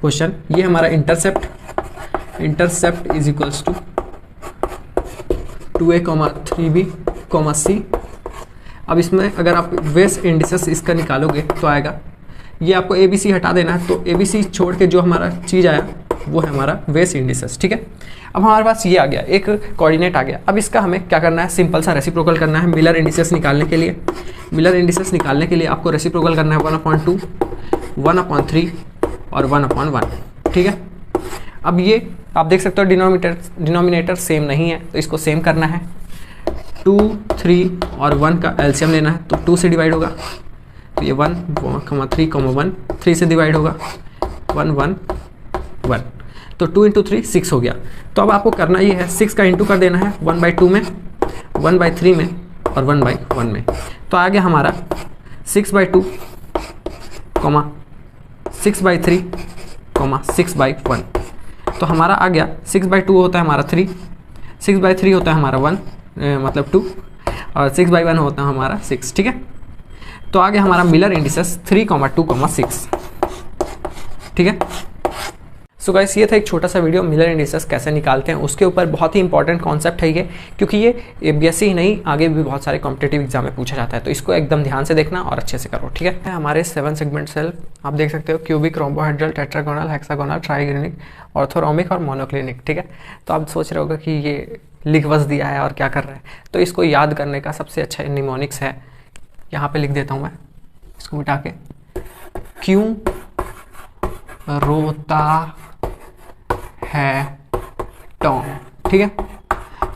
क्वेश्चन, ये हमारा intercept is equals to 2a, 3b, c। अब इसमें अगर आप विस इंडिसेस इसका निकालोगे तो आएगा, ये आपको a b c हटा देना है। तो a b c छोड़ के जो हमारा चीज़ आया वो है हमारा विस इंडिसेस। ठीक है, अब हमारे पास ये आ गया, एक कोऑर्डिनेट आ गया। अब इसका हमें क्या करना है, सिंपल सा रेसिप्रोकल करना है मिरर इंडिसेस निकालने के लिए। मिरर इंडिसेस निकालने के लिए आपको रेसिप्रोकल करना है 1/2, 1/3 और 1/1। ठीक है, अब ये आप देख सकते हो डिनोमिनेटर सेम नहीं है, तो इसको सेम करना है। 2 3 और 1 का एलसीएम लेना है, तो 2 से डिवाइड होगा, तो ये 1, 3, 1, 3 से डिवाइड होगा 1 1 1। तो 2 × 3 6 हो गया। तो अब आपको करना ये है 6 का इंटू कर देना है 1/2 में, 1/3 में और 1/1 में। तो आ गया हमारा 6/2, 6/3, 6/1। तो हमारा आ गया 6/2 होता है हमारा 3, 6/3 होता है हमारा 1 मतलब 2 और 6/1 होता है हमारा 6। ठीक है, तो आ गया हमारा मिरर इंडिसेस 3, 2, 6। ठीक है, सो गाइस, ये था एक छोटा सा वीडियो मिरर इंडिसेस कैसे निकालते हैं उसके ऊपर। बहुत ही इंपॉर्टेंट कॉन्सेप्ट है ये, क्योंकि ये b.sc ही नहीं आगे भी बहुत सारे कॉम्पिटेटिव एग्जाम में पूछा जाता है। तो इसको एकदम ध्यान से देखना और अच्छे से करो। ठीक है, हमारे 7 सेगमेंट सेल आप देख सकते हो, क्यूबिक, रोम्बोहेड्रल, टेट्रागोनल, हेक्सागोनल, ट्राइगोनिक, ऑर्थोरोमिक और मोनोक्लिनिक। ठीक है, तो आप सोच रहे होगा कि ये लिख बस दिया है और क्या कर रहे हैं। तो इसको याद करने का सबसे अच्छा निमोनिक्स है, यहाँ पे लिख देता हूँ मैं, इसको मिटा के, क्यों रोता है टॉम। ठीक है,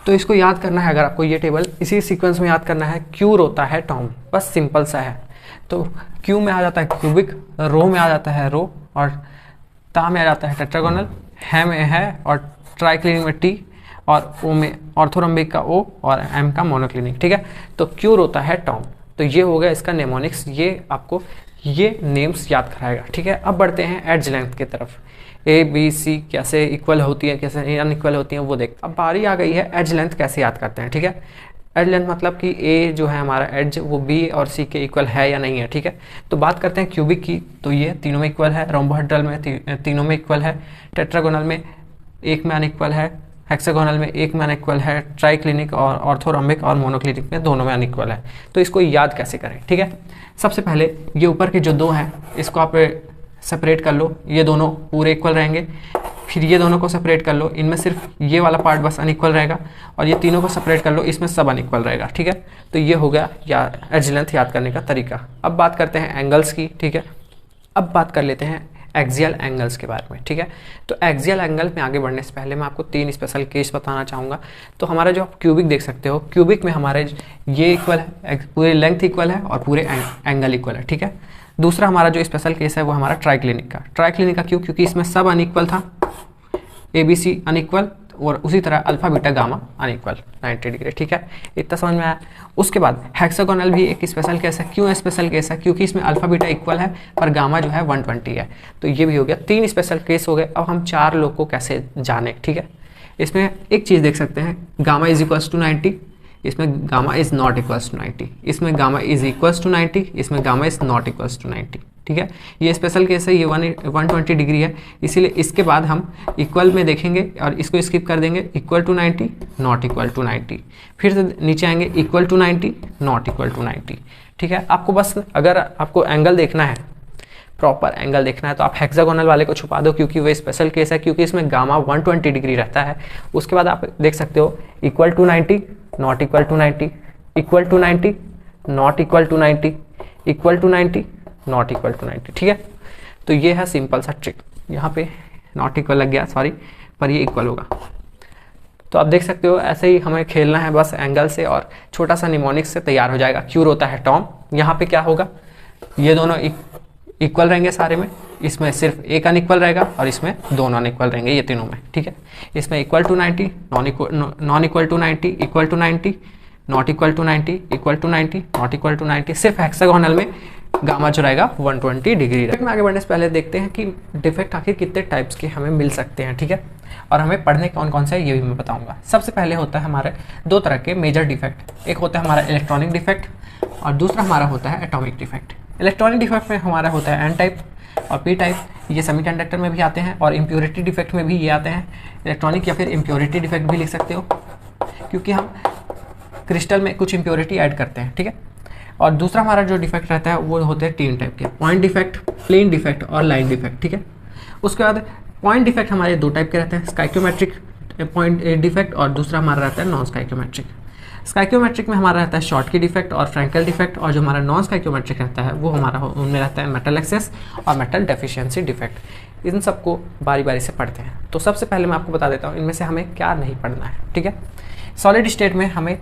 तो इसको याद करना है। अगर आपको ये टेबल इसी सीक्वेंस में याद करना है, क्यों रोता है टॉम, बस सिंपल सा है। तो क्यू में आ जाता है क्यूबिक, रो में आ जाता है रो और ता में आ जाता है टेट्रागोनल, है में है और ट्राइक्लिनिक में टी और ओ में ऑर्थोरम्बिक का ओ और एम का मोनोक्लिनिक, ठीक है। तो क्यूर होता है टॉम। तो ये हो गया इसका नेमोनिक्स, ये आपको ये नेम्स याद कराएगा, ठीक है। अब बढ़ते हैं एज लेंथ की तरफ। ए बी सी कैसे इक्वल होती है, कैसे अनइक्वल होती हैं वो देख। अब बारी आ गई है एज लेंथ कैसे याद करते हैं, ठीक है। एज लेंथ मतलब कि ए जो है हमारा एज वो बी और सी के इक्वल है या नहीं है, ठीक है। तो बात करते हैं क्यूबिक की, तो ये तीनों में इक्वल है, रोम्बोहेड्रल में तीनों में इक्वल है, टेट्रागोनल में एक में अनइक्वल है, हेक्सागोनल में एक में अनइक्वल है, ट्राइक्लिनिक और ऑर्थोरम्बिक और मोनोक्लिनिक में दोनों में अनइक्वल है। तो इसको याद कैसे करें, ठीक है। सबसे पहले ये ऊपर के जो दो हैं इसको आप सेपरेट कर लो, ये दोनों पूरे इक्वल रहेंगे। फिर ये दोनों को सेपरेट कर लो, इनमें सिर्फ ये वाला पार्ट बस अनइक्वल रहेगा, और ये तीनों को सेपरेट कर लो, इसमें सब अनइक्वल रहेगा, ठीक है। तो ये हो गया या एज लेंथ याद करने का तरीका। अब बात करते हैं एंगल्स की, ठीक है। अब बात कर लेते हैं एक्सियल एंगल्स के बारे में, ठीक है। तो एक्सियल एंगल में आगे बढ़ने से पहले मैं आपको 3 स्पेशल केस बताना चाहूँगा। तो हमारा जो आप क्यूबिक देख सकते हो, क्यूबिक में हमारे ये इक्वल है, पूरी लेंथ इक्वल है और पूरे एंगल इक्वल है, ठीक है। दूसरा हमारा जो स्पेशल केस है वो हमारा ट्राइक्लिनिक का। ट्राइक्लिनिक का क्यों? क्योंकि इसमें सब अनइक्वल था, ए बी सी अनइक्वल, और उसी तरह alpha beta gamma unequal 90 degree, ठीक है। इतना समझ में आया। उसके बाद हेक्सागोनल भी एक स्पेशल केस है। क्यों स्पेशल केस है? क्योंकि इसमें अल्फा बीटा इक्वल है पर गामा जो है 120 है। तो ये भी हो गया, 3 स्पेशल केस हो गए। अब हम 4 लोग को कैसे जाने, ठीक है। इसमें एक चीज़ देख सकते हैं, गामा इज इक्वल्स टू 90, इसमें gamma is not equals to 90, इसमें गामा इज इक्वल्स टू 90, इसमें gamma is not equals to 90, ठीक है। ये स्पेशल केस है, ये 120 डिग्री है, इसीलिए इसके बाद हम इक्वल में देखेंगे और इसको स्किप कर देंगे। Equal to 90, not equal to 90, फिर से नीचे आएंगे equal to 90, not equal to 90, ठीक है। आपको बस अगर आपको एंगल देखना है, प्रॉपर एंगल देखना है, तो आप हेक्सागोनल वाले को छुपा दो क्योंकि वो स्पेशल केस है, क्योंकि इसमें गामा 120 डिग्री रहता है। उसके बाद आप देख सकते हो equal to 90, not equal to 90, equal to 90, not equal to 90, equal to 90, not equal to 90, ठीक है। तो ये है सिंपल सा ट्रिक। यहाँ पे नॉट इक्वल लग गया, सॉरी, पर ये इक्वल होगा। तो आप देख सकते हो ऐसे ही हमें खेलना है बस एंगल से, और छोटा सा निमोनिक्स से तैयार हो जाएगा। क्यूर होता है टॉम। यहाँ पे क्या होगा, ये दोनों इक्वल रहेंगे सारे में, इसमें सिर्फ एक अनइक्वल रहेगा और इसमें दोनों अनइक्वल रहेंगे, ये तीनों में, ठीक है। इसमें equal to 90, non equal to 90, equal to 90, not equal to 90, equal to 90, not equal to 90। सिर्फ हेक्सागोनल में गामा जो रहेगा 120 डिग्री रहेगा। में आगे बढ़ने से पहले देखते हैं कि डिफेक्ट आखिर कितने टाइप्स के हमें मिल सकते हैं, ठीक है, और हमें पढ़ने कौन कौन से है ये भी मैं बताऊंगा। सबसे पहले होता है हमारे 2 तरह के मेजर डिफेक्ट। एक होता है हमारा इलेक्ट्रॉनिक डिफेक्ट और दूसरा हमारा होता है एटॉमिक डिफेक्ट। इलेक्ट्रॉनिक डिफेक्ट में हमारा होता है एन टाइप और पी टाइप, ये सेमीकंडक्टर में भी आते हैं और इम्प्योरिटी डिफेक्ट में भी ये आते हैं। इलेक्ट्रॉनिक या फिर इम्प्योरिटी डिफेक्ट भी लिख सकते हो, क्योंकि हम क्रिस्टल में कुछ इम्प्योरिटी ऐड करते हैं, ठीक है। और दूसरा हमारा जो डिफेक्ट रहता है वो होते हैं 3 टाइप के, पॉइंट डिफेक्ट, प्लेन डिफेक्ट और लाइन डिफेक्ट, ठीक है। उसके बाद पॉइंट डिफेक्ट हमारे 2 टाइप के रहते हैं, स्टाइकियोमेट्रिक पॉइंट डिफेक्ट और दूसरा हमारा रहता है नॉन स्टाइकियोमेट्रिक। स्टाइकियोमेट्रिक में हमारा रहता है शॉर्ट की डिफेक्ट और फ्रैंकल डिफेक्ट, और जो हमारा नॉन स्टाइकियोमेट्रिक रहता है वो हमारा उनमें रहता है मेटल एक्सेस और मेटल डेफिशिएंसी डिफेक्ट। इन सबको बारी बारी से पढ़ते हैं। तो सबसे पहले मैं आपको बता देता हूँ इनमें से हमें क्या नहीं पढ़ना है, ठीक है। सॉलिड स्टेट में हमें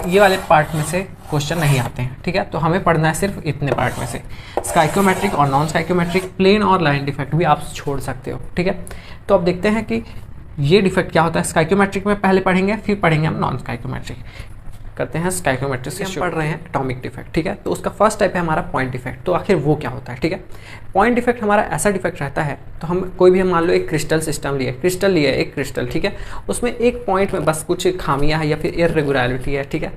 ये वाले पार्ट में से क्वेश्चन नहीं आते हैं, ठीक है। तो हमें पढ़ना है सिर्फ इतने पार्ट में से, स्टाइकियोमेट्रिक और नॉन स्टाइकियोमेट्रिक, प्लेन और लाइन डिफेक्ट भी आप छोड़ सकते हो, ठीक है। तो अब देखते हैं कि ये डिफेक्ट क्या होता है। स्टाइकियोमेट्रिक में पहले पढ़ेंगे, फिर पढ़ेंगे हम नॉन स्टाइकियोमेट्रिक। करते हैं स्टाइकियोमेट्रिक से हम पढ़ रहे हैं एटॉमिक डिफेक्ट, ठीक है। तो उसका फर्स्ट टाइप है हमारा पॉइंट डिफेक्ट। तो आखिर वो क्या होता है, ठीक है। पॉइंट डिफेक्ट हमारा ऐसा डिफेक्ट रहता है, तो हम कोई भी, हम मान लो एक क्रिस्टल सिस्टम लिए, क्रिस्टल लिए एक क्रिस्टल, ठीक है, उसमें एक पॉइंट में बस कुछ खामियां है या फिर इरेगुलरिटी है, ठीक है।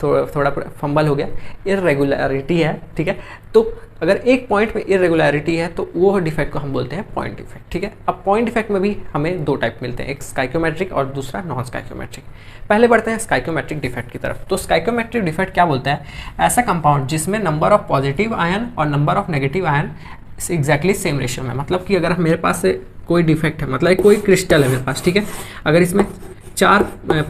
तो थोड़ा फंबल हो गया, इरेगुलरिटी है, ठीक है। तो अगर एक पॉइंट में इरेगुलरिटी है तो वो डिफेक्ट को हम बोलते हैं पॉइंट डिफेक्ट, ठीक है। अब पॉइंट डिफेक्ट में भी हमें 2 टाइप मिलते हैं, एक स्टाइकियोमेट्रिक और दूसरा नॉन स्टाइकियोमेट्रिक। पहले बढ़ते हैं स्टाइकियोमेट्रिक डिफेक्ट की तरफ। तो स्टाइकियोमेट्रिक डिफेक्ट क्या बोलता है, ऐसा कंपाउंड जिसमें नंबर ऑफ पॉजिटिव आयन और number of negative ion exactly same ratio में। मतलब कि अगर मेरे पास से कोई डिफेक्ट है, मतलब कोई क्रिस्टल है मेरे पास, ठीक है, अगर इसमें 4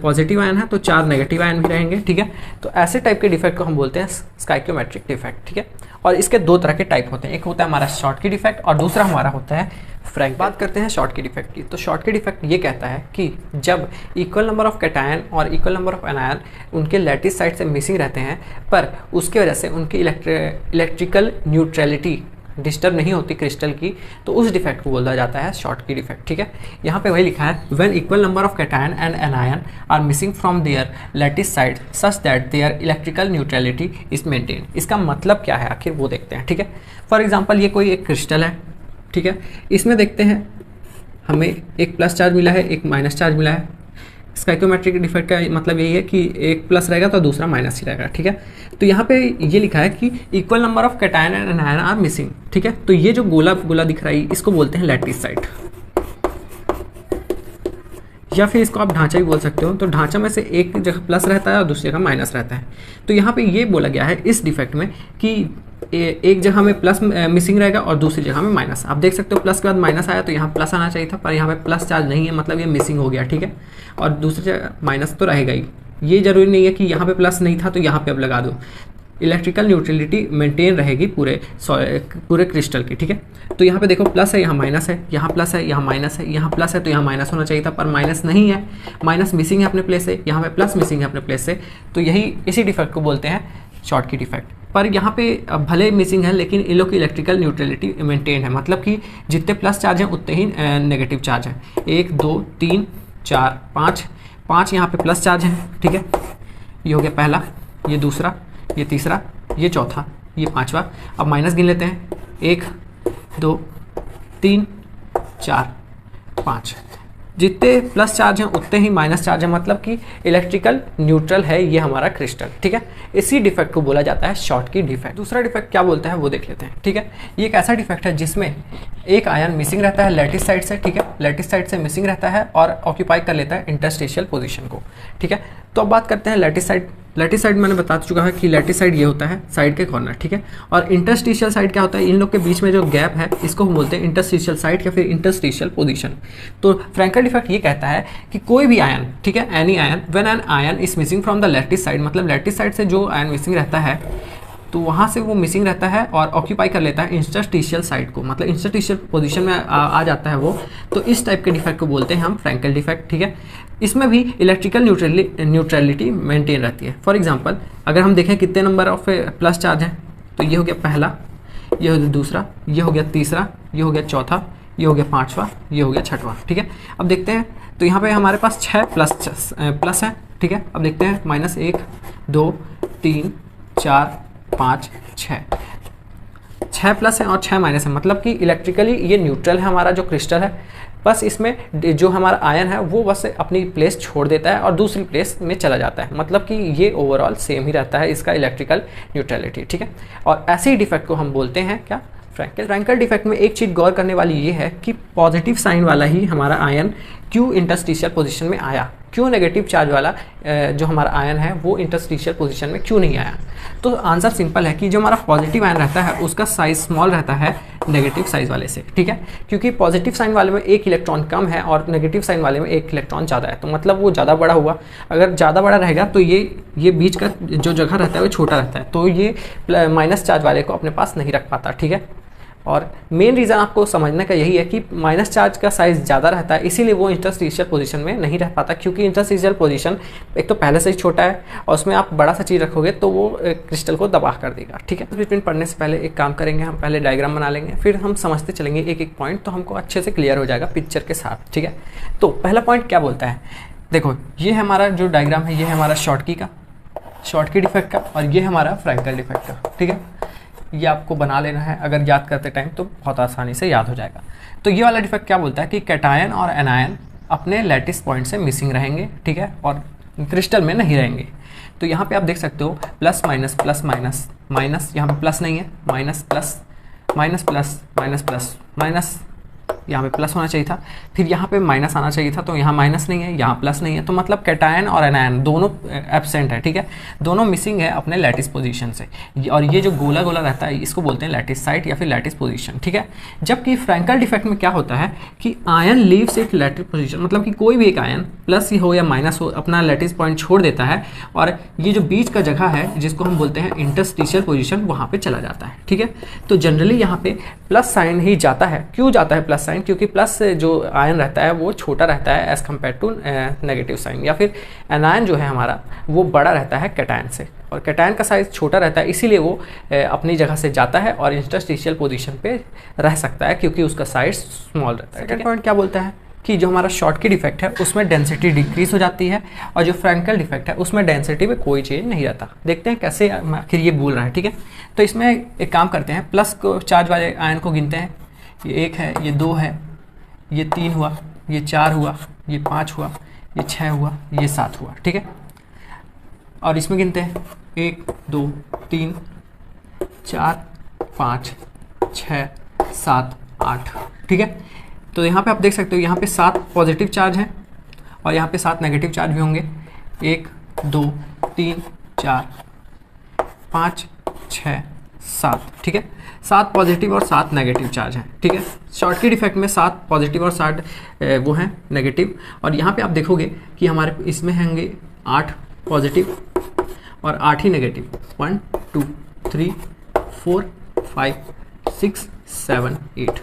पॉजिटिव आयन है तो 4 नेगेटिव आयन भी रहेंगे, ठीक है। तो ऐसे टाइप के डिफेक्ट को हम बोलते हैं स्टाइकियोमेट्रिक डिफेक्ट, ठीक है। और इसके 2 तरह के टाइप होते हैं, एक होता है हमारा शॉर्ट की डिफेक्ट और दूसरा हमारा होता है फ्रैंक। बात करते हैं शॉर्ट की डिफेक्ट की। तो शॉर्ट की डिफेक्ट ये कहता है कि जब इक्वल नंबर ऑफ कैटायन और इक्वल नंबर ऑफ एनायन उनके लैटिस साइड से मिसिंग रहते हैं, पर उसके वजह से उनकी इलेक्ट्रिकल न्यूट्रलिटी डिस्टर्ब नहीं होती क्रिस्टल की, तो उस डिफेक्ट को बोला जाता है शॉर्टकी डिफेक्ट। ठीक है, यहाँ पे वही लिखा है when equal number of cation and anion are missing from their lattice site such that their electrical neutrality is maintain. इसका मतलब क्या है आखिर वो देखते हैं। ठीक है, फॉर एग्जाम्पल ये कोई एक क्रिस्टल है, ठीक है, इसमें देखते हैं हमें एक प्लस चार्ज मिला है, एक माइनस चार्ज मिला है। स्टोइकोमेट्रिक डिफेक्ट का मतलब यही है कि एक प्लस रहेगा तो दूसरा माइनस ही रहेगा। ठीक है, तो यहाँ पे ये लिखा है कि equal number of cation and anion are missing. ठीक है, तो ये जो गोला गोला दिख रहा है इसको बोलते हैं लैटिस साइड, या फिर इसको आप ढांचा भी बोल सकते हो। तो ढांचा में से एक जगह प्लस रहता है और दूसरी जगह माइनस रहता है। तो यहाँ पे ये बोला गया है इस डिफेक्ट में कि एक जगह में प्लस मिसिंग रहेगा और दूसरी जगह में माइनस। आप देख सकते हो प्लस के बाद माइनस आया तो यहाँ प्लस आना चाहिए था, पर यहाँ पे प्लस चार्ज नहीं है, मतलब ये मिसिंग हो गया। ठीक है, और दूसरी जगह माइनस तो रहेगा ही। ये जरूरी नहीं है कि यहाँ पे प्लस नहीं था तो यहाँ पे अब लगा दो, इलेक्ट्रिकल न्यूट्रलिटी मेंटेन रहेगी पूरे क्रिस्टल की। ठीक है, तो यहाँ पे देखो प्लस है, यहाँ माइनस है, यहाँ प्लस है, यहाँ माइनस है, यहाँ प्लस है तो यहाँ माइनस होना चाहिए था, पर माइनस नहीं है, माइनस मिसिंग है अपने प्लेस से, यहाँ पे प्लस मिसिंग है अपने प्लेस से। तो यही इसी डिफेक्ट को बोलते हैं शॉर्टकी डिफेक्ट। पर यहाँ पे भले मिसिंग है लेकिन इन लोग की इलेक्ट्रिकल न्यूट्रलिटी मेंटेन है, मतलब कि जितने प्लस चार्ज हैं उतने ही नेगेटिव चार्ज हैं। 1 2 3 4 5 यहाँ पे प्लस चार्ज हैं। ठीक है, ये हो गया पहला, ये दूसरा, ये तीसरा, ये चौथा, ये पांचवा। अब माइनस गिन लेते हैं, 1 2 3 4 5। जितने प्लस चार्ज हैं उतने ही माइनस चार्ज है, मतलब कि इलेक्ट्रिकल न्यूट्रल है ये हमारा क्रिस्टल। ठीक है, इसी डिफेक्ट को बोला जाता है शॉर्टकी डिफेक्ट। दूसरा डिफेक्ट क्या बोलता है वो देख लेते हैं। ठीक है, ये एक ऐसा डिफेक्ट है जिसमें एक आयन मिसिंग रहता है लैटिस साइड से। ठीक है, लैटिस साइड से मिसिंग रहता है और ऑक्यूपाई कर लेता है इंटरस्टिशियल पोजीशन को। ठीक है, तो अब बात करते हैं लैटिस साइड। लैटिस साइड मैंने बता चुका है कि लैटिस साइड ये होता है साइड के कॉर्नर। ठीक है, और इंटरस्टिशियल साइड क्या होता है, इन लोग के बीच में जो गैप है इसको हम बोलते हैं इंटरस्टिशियल साइड या फिर इंटरस्टिशियल पोजीशन। तो फ्रैंकल डिफेक्ट ये कहता है कि कोई भी आयन, ठीक है, any ion, when an ion is missing from the lattice side, मतलब लैटिस साइड से जो आयन मिसिंग रहता है तो वहाँ से वो मिसिंग रहता है और ऑक्यूपाई कर लेता है इंटरस्टिशियल साइड को, मतलब इंटरस्टिशियल पोजीशन में आ जाता है वो। तो इस टाइप के डिफेक्ट को बोलते हैं हम फ्रैंकल डिफेक्ट। ठीक है, इसमें भी इलेक्ट्रिकल न्यूट्रलिटी मेंटेन रहती है। फॉर एग्जांपल अगर हम देखें कितने नंबर ऑफ प्लस चार्ज हैं, तो ये हो गया पहला, ये हो गया दूसरा, ये हो गया तीसरा, ये हो गया चौथा, ये हो गया पाँचवा, ये हो गया छठवां। ठीक है, अब देखते हैं तो यहाँ पे हमारे पास 6 प्लस है। ठीक है, अब देखते हैं -1 2 3 4 5 6 प्लस है और 6 माइनस है, मतलब कि इलेक्ट्रिकली ये न्यूट्रल है हमारा जो क्रिस्टल है। बस इसमें जो हमारा आयन है वो बस अपनी प्लेस छोड़ देता है और दूसरी प्लेस में चला जाता है, मतलब कि ये ओवरऑल सेम ही रहता है इसका इलेक्ट्रिकल न्यूट्रलिटी। ठीक है, और ऐसे ही डिफेक्ट को हम बोलते हैं क्या, फ्रैंकल डिफेक्ट में एक चीज़ गौर करने वाली ये है कि पॉजिटिव साइन वाला ही हमारा आयन क्यों इंटरस्टिशियल पोजीशन में आया, क्यों नेगेटिव चार्ज वाला जो हमारा आयन है वो इंटरस्टिशियल पोजीशन में क्यों नहीं आया। तो आंसर सिंपल है कि जो हमारा पॉजिटिव आयन रहता है उसका साइज स्मॉल रहता है नेगेटिव साइज वाले से। ठीक है, क्योंकि पॉजिटिव साइन वाले में 1 इलेक्ट्रॉन कम है और नेगेटिव साइन वाले में 1 इलेक्ट्रॉन ज़्यादा है, तो मतलब वो ज़्यादा बड़ा हुआ। अगर ज़्यादा बड़ा रहेगा तो ये बीच का जो जगह रहता है वो छोटा रहता है, तो ये माइनस चार्ज वाले को अपने पास नहीं रख पाता। ठीक है, और मेन रीज़न आपको समझने का यही है कि माइनस चार्ज का साइज़ ज़्यादा रहता है, इसीलिए वो इंटरस्टिशियल पोजीशन में नहीं रह पाता, क्योंकि इंटरस्टिशियल पोजीशन एक तो पहले से ही छोटा है और उसमें आप बड़ा सा चीज़ रखोगे तो वो क्रिस्टल को दबा कर देगा। ठीक है, बिटवीन पढ़ने से पहले एक काम करेंगे, हम पहले डायग्राम बना लेंगे, फिर हम समझते चलेंगे एक एक पॉइंट, तो हमको अच्छे से क्लियर हो जाएगा पिक्चर के साथ। ठीक है, तो पहला पॉइंट क्या बोलता है, देखो ये हमारा जो डायग्राम है ये है हमारा शॉर्टकी डिफेक्ट का, और ये हमारा फ्रैंकल डिफेक्ट का। ठीक है, ये आपको बना लेना है, अगर याद करते टाइम तो बहुत आसानी से याद हो जाएगा। तो ये वाला डिफेक्ट क्या बोलता है कि कैटायन और एनायन अपने लैटिस पॉइंट से मिसिंग रहेंगे। ठीक है, और क्रिस्टल में नहीं रहेंगे। तो यहाँ पे आप देख सकते हो plus minus plus minus minus, यहाँ पे प्लस नहीं है, minus plus minus plus minus plus minus, यहाँ पे प्लस होना चाहिए था, फिर यहाँ पे माइनस आना चाहिए था, तो यहाँ माइनस नहीं है, यहाँ प्लस नहीं है, तो मतलब कैटायन और एनायन दोनों एब्सेंट है। ठीक है, दोनों मिसिंग है अपने लैटिस पोजीशन से, और ये जो गोला गोला रहता है इसको बोलते हैं लैटिस साइड या फिर लैटिस पोजीशन। ठीक है, जबकि फ्रैंकल डिफेक्ट में क्या होता है कि ion leaves it lattice position, मतलब कि कोई भी एक आयन प्लस हो या माइनस हो अपना लैटिस पॉइंट छोड़ देता है और ये जो बीच का जगह है जिसको हम बोलते हैं इंटरस्टिशियल पोजीशन, वहाँ पे चला जाता है। ठीक है, तो जनरली यहाँ पे प्लस साइन ही जाता है। क्यों जाता है प्लस साइन, साइन, क्योंकि प्लस जो आयन रहता है वो छोटा रहता है as compare to negative sign, या फिर एनायन जो है हमारा वो बड़ा रहता है कैटायन से, और कैटायन का साइज़ छोटा रहता है, इसीलिए वो अपनी जगह से जाता है और इंटरस्टिशियल पोजीशन पे रह सकता है क्योंकि उसका साइज स्मॉल रहता है। सेकंड पॉइंट क्या बोलता है कि जो हमारा शॉर्टकी डिफेक्ट है उसमें डेंसिटी डिक्रीज हो जाती है, और जो फ्रैंकल डिफेक्ट है उसमें डेंसिटी में कोई चेंज नहीं रहता। देखते हैं कैसे आखिर ये बोल रहा है, ठीक है। तो इसमें एक काम करते हैं, प्लस को चार्ज वाले आयन को गिनते हैं। ये 1 है, ये 2 है, ये 3 हुआ, ये 4 हुआ, ये 5 हुआ, ये 6 हुआ, ये 7 हुआ, ठीक है। और इसमें गिनते हैं 1 2 3 4 5 6 7 8, ठीक है। तो यहाँ पे आप देख सकते हो यहाँ पे 7 पॉजिटिव चार्ज हैं और यहाँ पे 7 नेगेटिव चार्ज भी होंगे। 1 2 3 4 5 6 7, ठीक है। 7 पॉजिटिव और 7 नेगेटिव चार्ज हैं, ठीक है। शॉर्टकी डिफेक्ट में 7 पॉजिटिव और 7 वो हैं नेगेटिव, और यहाँ पे आप देखोगे कि हमारे इसमें होंगे 8 पॉजिटिव और 8 ही नेगेटिव। 1 2 3 4 5 6 7 8।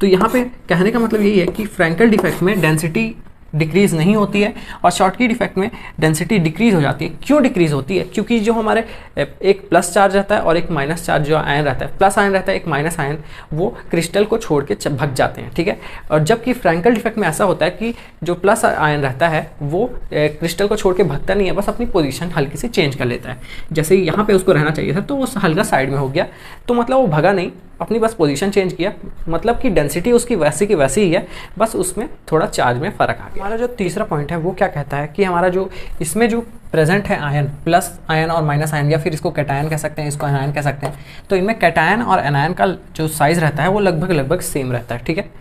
तो यहाँ पे कहने का मतलब यही है कि फ्रैंकल डिफेक्ट में डेंसिटी डिक्रीज़ नहीं होती है और शॉर्टकी डिफेक्ट में डेंसिटी डिक्रीज़ हो जाती है। क्यों डिक्रीज़ होती है? क्योंकि जो हमारे एक प्लस चार्ज रहता है और एक माइनस चार्ज जो आयन रहता है, प्लस आयन रहता है एक माइनस आयन, वो क्रिस्टल को छोड़ के भग जाते हैं, ठीक है। और जबकि फ्रैंकल डिफेक्ट में ऐसा होता है कि जो प्लस आयन रहता है वो क्रिस्टल को छोड़ के भगता नहीं है, बस अपनी पोजीशन हल्की सी चेंज कर लेता है। जैसे यहाँ पे उसको रहना चाहिए था तो वो हल्का साइड में हो गया, तो मतलब वो भगा नहीं, अपनी बस पोजीशन चेंज किया, मतलब कि डेंसिटी उसकी वैसी की वैसी ही है, बस उसमें थोड़ा चार्ज में फ़र्क आ गया। हमारा जो तीसरा पॉइंट है वो क्या कहता है कि हमारा जो इसमें जो प्रेजेंट है आयन, प्लस आयन और माइनस आयन, या फिर इसको कैटायन कह सकते हैं, इसको एनायन कह सकते हैं, तो इनमें कैटायन और एनायन का जो साइज़ रहता है वो लगभग सेम रहता है, ठीक है।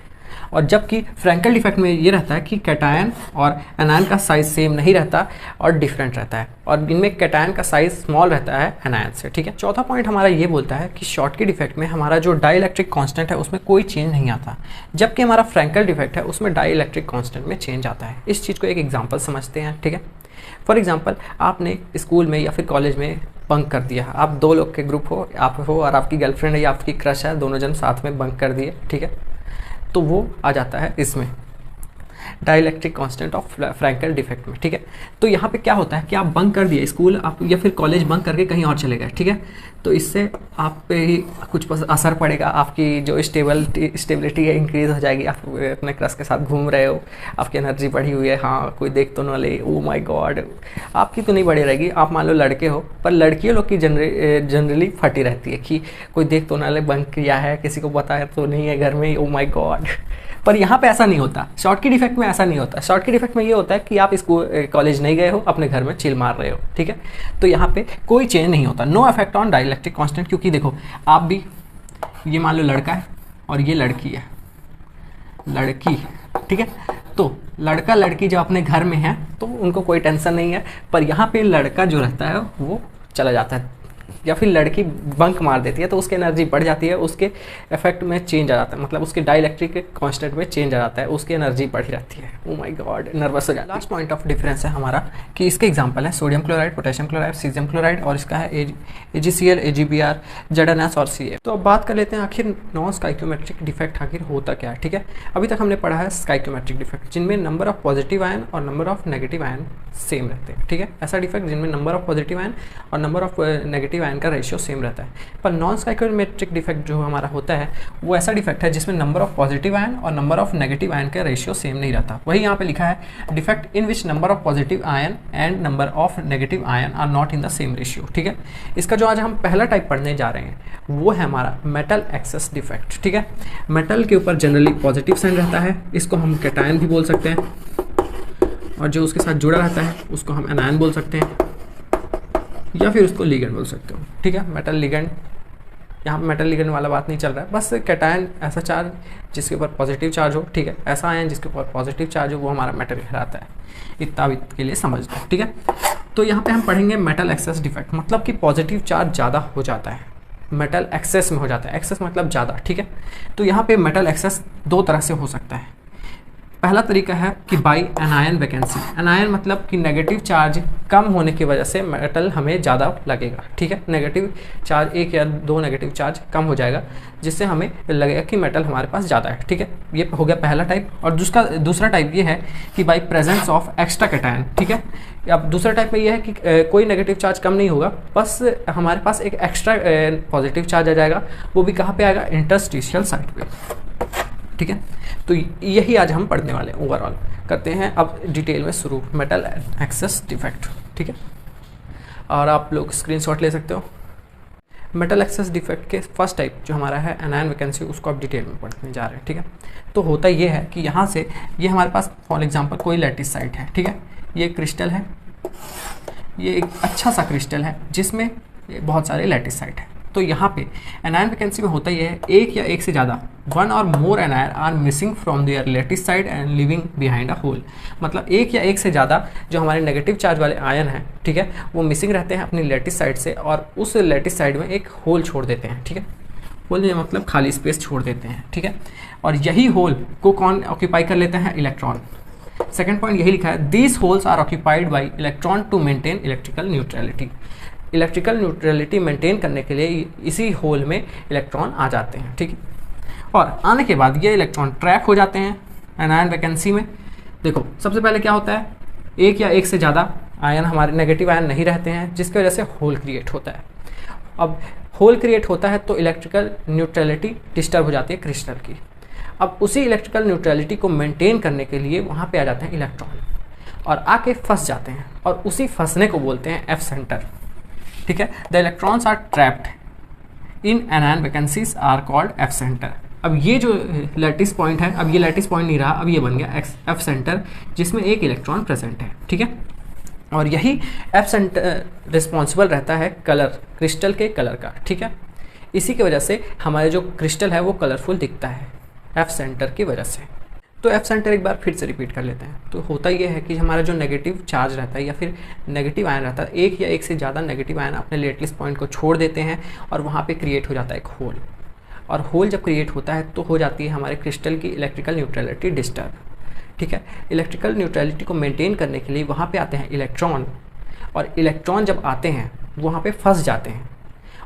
और जबकि फ्रैंकल डिफेक्ट में ये रहता है कि कैटायन और एनायन का साइज़ सेम नहीं रहता और डिफरेंट रहता है, और इनमें कैटायन का साइज़ स्मॉल रहता है एनायन से, ठीक है। चौथा पॉइंट हमारा ये बोलता है कि शॉर्टकी डिफेक्ट में हमारा जो डाइलेक्ट्रिक कांस्टेंट है उसमें कोई चेंज नहीं आता, जबकि हमारा फ्रैंकल डिफेक्ट है उसमें डाइलेक्ट्रिक कांस्टेंट में चेंज आता है। इस चीज़ को एक एग्जाम्पल समझते हैं, ठीक है। फॉर एग्जाम्पल, आपने स्कूल में या फिर कॉलेज में बंक कर दिया, आप 2 लोग के ग्रुप हो, आप हो और आपकी गर्लफ्रेंड है या आपकी क्रश है, दोनों जन साथ में बंक कर दिए, ठीक है। तो वो आ जाता है इसमें dielectric constant of Frenkel defect में, ठीक है। तो यहाँ पे क्या होता है कि आप बंक कर दिए स्कूल, आप या फिर कॉलेज बंक करके कहीं और चले गए, ठीक है। तो इससे आप पे ही कुछ असर पड़ेगा, आपकी जो स्टेबिलिटी है इंक्रीज हो जाएगी, आप अपने क्रश के साथ घूम रहे हो, आपकी एनर्जी बढ़ी हुई है, हाँ कोई देख तो ना ले, ओ माय गॉड, आपकी तो नहीं बढ़ी रहेगी। आप मान लो लड़के हो, पर लड़कियों लोग की जनरली फटी रहती है कि कोई देख तो ना ले, बंक किया है, किसी को बताया तो नहीं है घर में, ओ माय गॉड। पर यहाँ पे ऐसा नहीं होता, शॉर्टकी डिफेक्ट में ऐसा नहीं होता। शॉर्टकी डिफेक्ट में ये होता है कि आप कॉलेज नहीं गए हो, अपने घर में चिल मार रहे हो, ठीक है। तो यहाँ पे कोई चेंज नहीं होता, no effect on dielectric constant. क्योंकि देखो, आप भी, ये मान लो लड़का है और ये लड़की है, लड़की, ठीक है। तो लड़का लड़की जब अपने घर में है तो उनको कोई टेंशन नहीं है, पर यहाँ पे लड़का जो रहता है वो चला जाता है, या फिर लड़की बंक मार देती है तो उसकी एनर्जी बढ़ जाती है, उसके इफेक्ट में चेंज आ जाता है, मतलब उसके डाइलेक्ट्रिक कांस्टेंट में चेंज आ जाता है, उसकी एनर्जी बढ़ी रहती है। ओ माय गॉड, नर्वस हो जाता है। लास्ट पॉइंट ऑफ डिफरेंस है हमारा कि इसके एग्जांपल है sodium chloride, potassium chloride, caesium chloride, और इसका है AgCl, AgBr, ZnS और Ca। तो अब बात कर लेते हैं आखिर नॉन स्टाइकियोमेट्रिक डिफेक्ट आखिर होता क्या है, ठीक है। अभी तक हमने पढ़ा है स्टाइकियोमेट्रिक डिफेक्ट, जिनमें नंबर ऑफ पॉजिटिव आयन और number of negative ion same रहते हैं, ठीक है। ऐसा डिफेक्ट जिनमें नंबर ऑफ पॉजिटिव आयन और नंबर ऑफ नेगेटिव आयन का रेशियो सेम रहता है। पर नॉन स्टाइकियोमेट्रिक डिफेक्ट जो हमारा होता है वो ऐसा डिफेक्ट है जिसमें नंबर ऑफ पॉजिटिव आयन और नंबर ऑफ नेगेटिव आयन का रेशियो सेम नहीं रहता। वही यहाँ पे लिखा है, defect in which number of positive ion and number of negative ion are not in the same ratio, ठीक है। इसका जो आज हम पहला टाइप पढ़ने जा रहे हैं वो है हमारा मेटल एक्सेस डिफेक्ट, ठीक है। मेटल के ऊपर जनरली पॉजिटिव साइन रहता है, इसको हम कैटायन भी बोल सकते हैं, और जो उसके साथ जुड़ा रहता है उसको हम एनायन बोल सकते हैं, या फिर उसको लिगेंड बोल सकते हो, ठीक है। मेटल लिगेंड, यहाँ पे मेटल लिगेंड वाला बात नहीं चल रहा है, बस कैटायन ऐसा चार्ज जिसके ऊपर पॉजिटिव चार्ज हो, ठीक है। ऐसा आयन जिसके ऊपर पॉजिटिव चार्ज हो वो हमारा मेटल कहलाता है। इतना के लिए समझ लो, ठीक है। तो यहाँ पे हम पढ़ेंगे मेटल एक्सेस डिफेक्ट, मतलब कि पॉजिटिव चार्ज ज़्यादा हो जाता है, मेटल एक्सेस में हो जाता है, एक्सेस मतलब ज़्यादा, ठीक है। तो यहाँ पे मेटल एक्सेस 2 तरह से हो सकता है। पहला तरीका है कि बाई एनायन वैकेंसी। एनायन मतलब कि नेगेटिव चार्ज कम होने की वजह से मेटल हमें ज़्यादा लगेगा, ठीक है। नेगेटिव चार्ज, एक या दो नेगेटिव चार्ज कम हो जाएगा जिससे हमें लगेगा कि मेटल हमारे पास ज़्यादा है, ठीक है। ये हो गया पहला टाइप। और दूसरा टाइप ये है कि by presence of extra cation, ठीक है। अब दूसरा टाइप में ये है कि कोई नेगेटिव चार्ज कम नहीं होगा, बस हमारे पास एक एक्स्ट्रा पॉजिटिव चार्ज आ जाएगा। वो भी कहाँ पे आएगा? इंटरस्टिशियल साइट पे, ठीक है। तो यही आज हम पढ़ने वाले हैं। ओवरऑल करते हैं अब डिटेल में शुरू, मेटल एक्सेस डिफेक्ट, ठीक है। और आप लोग स्क्रीनशॉट ले सकते हो। मेटल एक्सेस डिफेक्ट के फर्स्ट टाइप जो हमारा है एनायन वैकेंसी, उसको आप डिटेल में पढ़ने जा रहे हैं, ठीक है। तो होता ये है कि यहाँ से ये हमारे पास फॉर एग्जांपल कोई लैटिस साइट है, ठीक है। ये क्रिस्टल है, ये एक अच्छा सा क्रिस्टल है जिसमें बहुत सारे लैटिस साइट है। तो यहाँ पे एनायन वैकेंसी में होता ये है, एक या एक से ज़्यादा, one or more anion are missing from their lattice side and living behind a hole. मतलब एक या एक से ज़्यादा जो हमारे नेगेटिव चार्ज वाले आयन हैं, ठीक है, वो मिसिंग रहते हैं अपनी लैटिस साइड से और उस लैटिस साइड में एक होल छोड़ देते हैं, ठीक है। होल मतलब खाली स्पेस छोड़ देते हैं, ठीक है। और यही होल को कौन ऑक्यूपाई कर लेते हैं? इलेक्ट्रॉन। सेकेंड पॉइंट यही लिखा है, these holes are occupied by electron to maintain electrical neutrality. Electrical neutrality maintain करने के लिए इसी होल में इलेक्ट्रॉन आ जाते हैं, ठीक है। और आने के बाद ये इलेक्ट्रॉन ट्रैप हो जाते हैं एनायन वैकेंसी में। देखो सबसे पहले क्या होता है, एक या एक से ज़्यादा आयन, हमारे नेगेटिव आयन नहीं रहते हैं, जिसकी वजह से होल क्रिएट होता है। अब होल क्रिएट होता है तो इलेक्ट्रिकल न्यूट्रलिटी डिस्टर्ब हो जाती है क्रिस्टल की। अब उसी इलेक्ट्रिकल न्यूट्रलिटी को मेंटेन करने के लिए वहाँ पे आ जाते हैं इलेक्ट्रॉन और आके फंस जाते हैं, और उसी फंसने को बोलते हैं एफ सेंटर, ठीक है। The electrons are trapped in anion vacancies are called F centre. अब ये जो लैटिस पॉइंट है, अब ये लैटिस पॉइंट नहीं रहा, अब ये बन गया एफ सेंटर जिसमें एक इलेक्ट्रॉन प्रेजेंट है, ठीक है। और यही एफ सेंटर रिस्पॉन्सिबल रहता है कलर, क्रिस्टल के कलर का, ठीक है। इसी की वजह से हमारे जो क्रिस्टल है वो कलरफुल दिखता है एफ सेंटर की वजह से। तो एफ सेंटर एक बार फिर से रिपीट कर लेते हैं। तो होता ये है कि हमारा जो नेगेटिव चार्ज रहता है या फिर नेगेटिव आयन रहता है, एक या एक से ज़्यादा नेगेटिव आयन अपने लैटिस पॉइंट को छोड़ देते हैं और वहाँ पे क्रिएट हो जाता है एक होल। और होल जब क्रिएट होता है तो हो जाती है हमारे क्रिस्टल की इलेक्ट्रिकल न्यूट्रलिटी डिस्टर्ब, ठीक है। इलेक्ट्रिकल न्यूट्रलिटी को मेंटेन करने के लिए वहाँ पे आते हैं इलेक्ट्रॉन, और इलेक्ट्रॉन जब आते हैं वहाँ पे फंस जाते हैं,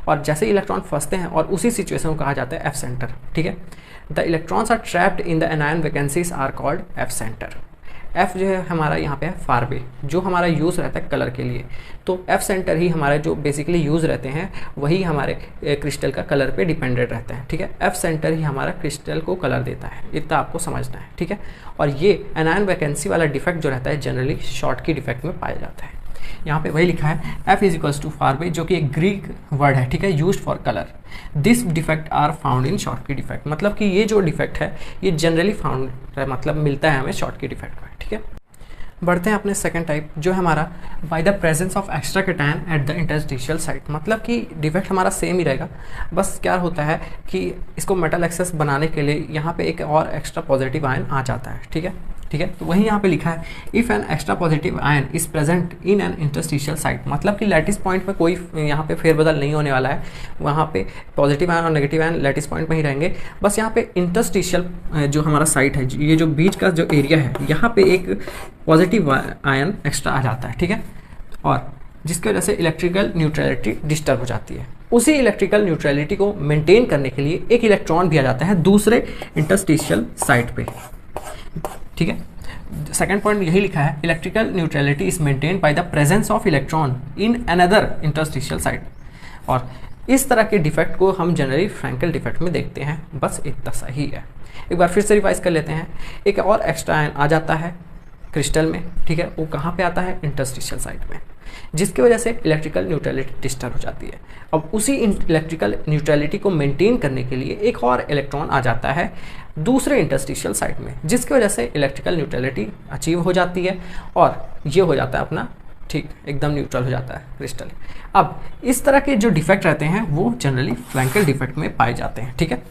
और जैसे इलेक्ट्रॉन फंसते हैं और उसी सिचुएशन को कहा जाता है एफ सेंटर, ठीक है। The electrons are trapped in the anion vacancies are called F centre. F जो है हमारा यहाँ पे है फार वे, जो हमारा यूज़ रहता है कलर के लिए। तो एफ सेंटर ही हमारे जो बेसिकली यूज़ रहते हैं वही हमारे क्रिस्टल का कलर पे डिपेंडेंट रहता है, ठीक है। एफ सेंटर ही हमारा क्रिस्टल को कलर देता है, इतना आपको समझना है, ठीक है। और ये एनायन वैकेंसी वाला डिफेक्ट जो रहता है जनरली शॉर्ट की डिफेक्ट में पाया जाता है। यहाँ पे वही लिखा है F is equals to far way, जो कि एक ग्रीक वर्ड है, ठीक है, used for colour. This defect are found in Schottky defect. मतलब कि ये जो डिफेक्ट है ये जनरली फाउंड है, मतलब मिलता है हमें शॉर्ट की डिफेक्ट में, ठीक है। बढ़ते हैं अपने सेकंड टाइप जो है हमारा by the presence of extra cation at the interstitial site. मतलब कि डिफेक्ट हमारा सेम ही रहेगा, बस क्या होता है कि इसको मेटल एक्सेस बनाने के लिए यहाँ पे एक और एक्स्ट्रा पॉजिटिव आयन आ जाता है, ठीक है, ठीक है। तो वही यहाँ पे लिखा है if an extra positive ion is present in an interstitial site. मतलब कि लैटिस पॉइंट में कोई यहाँ पे फेरबदल नहीं होने वाला है, वहाँ पे पॉजिटिव आयन और नेगेटिव आयन लैटिस पॉइंट में ही रहेंगे। बस यहाँ पे इंटरस्टिशियल जो हमारा साइट है, ये जो बीच का जो एरिया है, यहाँ पे एक पॉजिटिव आयन एक्स्ट्रा आ जाता है, ठीक है। और जिसकी वजह से इलेक्ट्रिकल न्यूट्रलिटी डिस्टर्ब हो जाती है। उसी इलेक्ट्रिकल न्यूट्रलिटी को मेंटेन करने के लिए एक इलेक्ट्रॉन भी आ जाता है दूसरे इंटरस्टिशियल साइट पे, ठीक है। सेकेंड पॉइंट यही लिखा है electrical neutrality is maintain by the presence of electron in another interstitial site. और इस तरह के डिफेक्ट को हम जनरली फ्रैंकल डिफेक्ट में देखते हैं, बस इतना सही है। एक बार फिर से रिवाइज कर लेते हैं। एक और एक्स्ट्रा आयन आ जाता है क्रिस्टल में, ठीक है, वो कहाँ पे आता है? इंटरस्टिशियल साइट में, जिसकी वजह से इलेक्ट्रिकल न्यूट्रलिटी डिस्टर्ब हो जाती है। अब उसी इलेक्ट्रिकल न्यूट्रलिटी को मेंटेन करने के लिए एक और इलेक्ट्रॉन आ जाता है दूसरे इंटरस्टिशियल साइट में, जिसकी वजह से इलेक्ट्रिकल न्यूट्रलिटी अचीव हो जाती है और ये हो जाता है अपना ठीक एकदम न्यूट्रल हो जाता है क्रिस्टल। अब इस तरह के जो डिफेक्ट रहते हैं वो जनरली फ्रैंकल डिफेक्ट में पाए जाते हैं, ठीक है।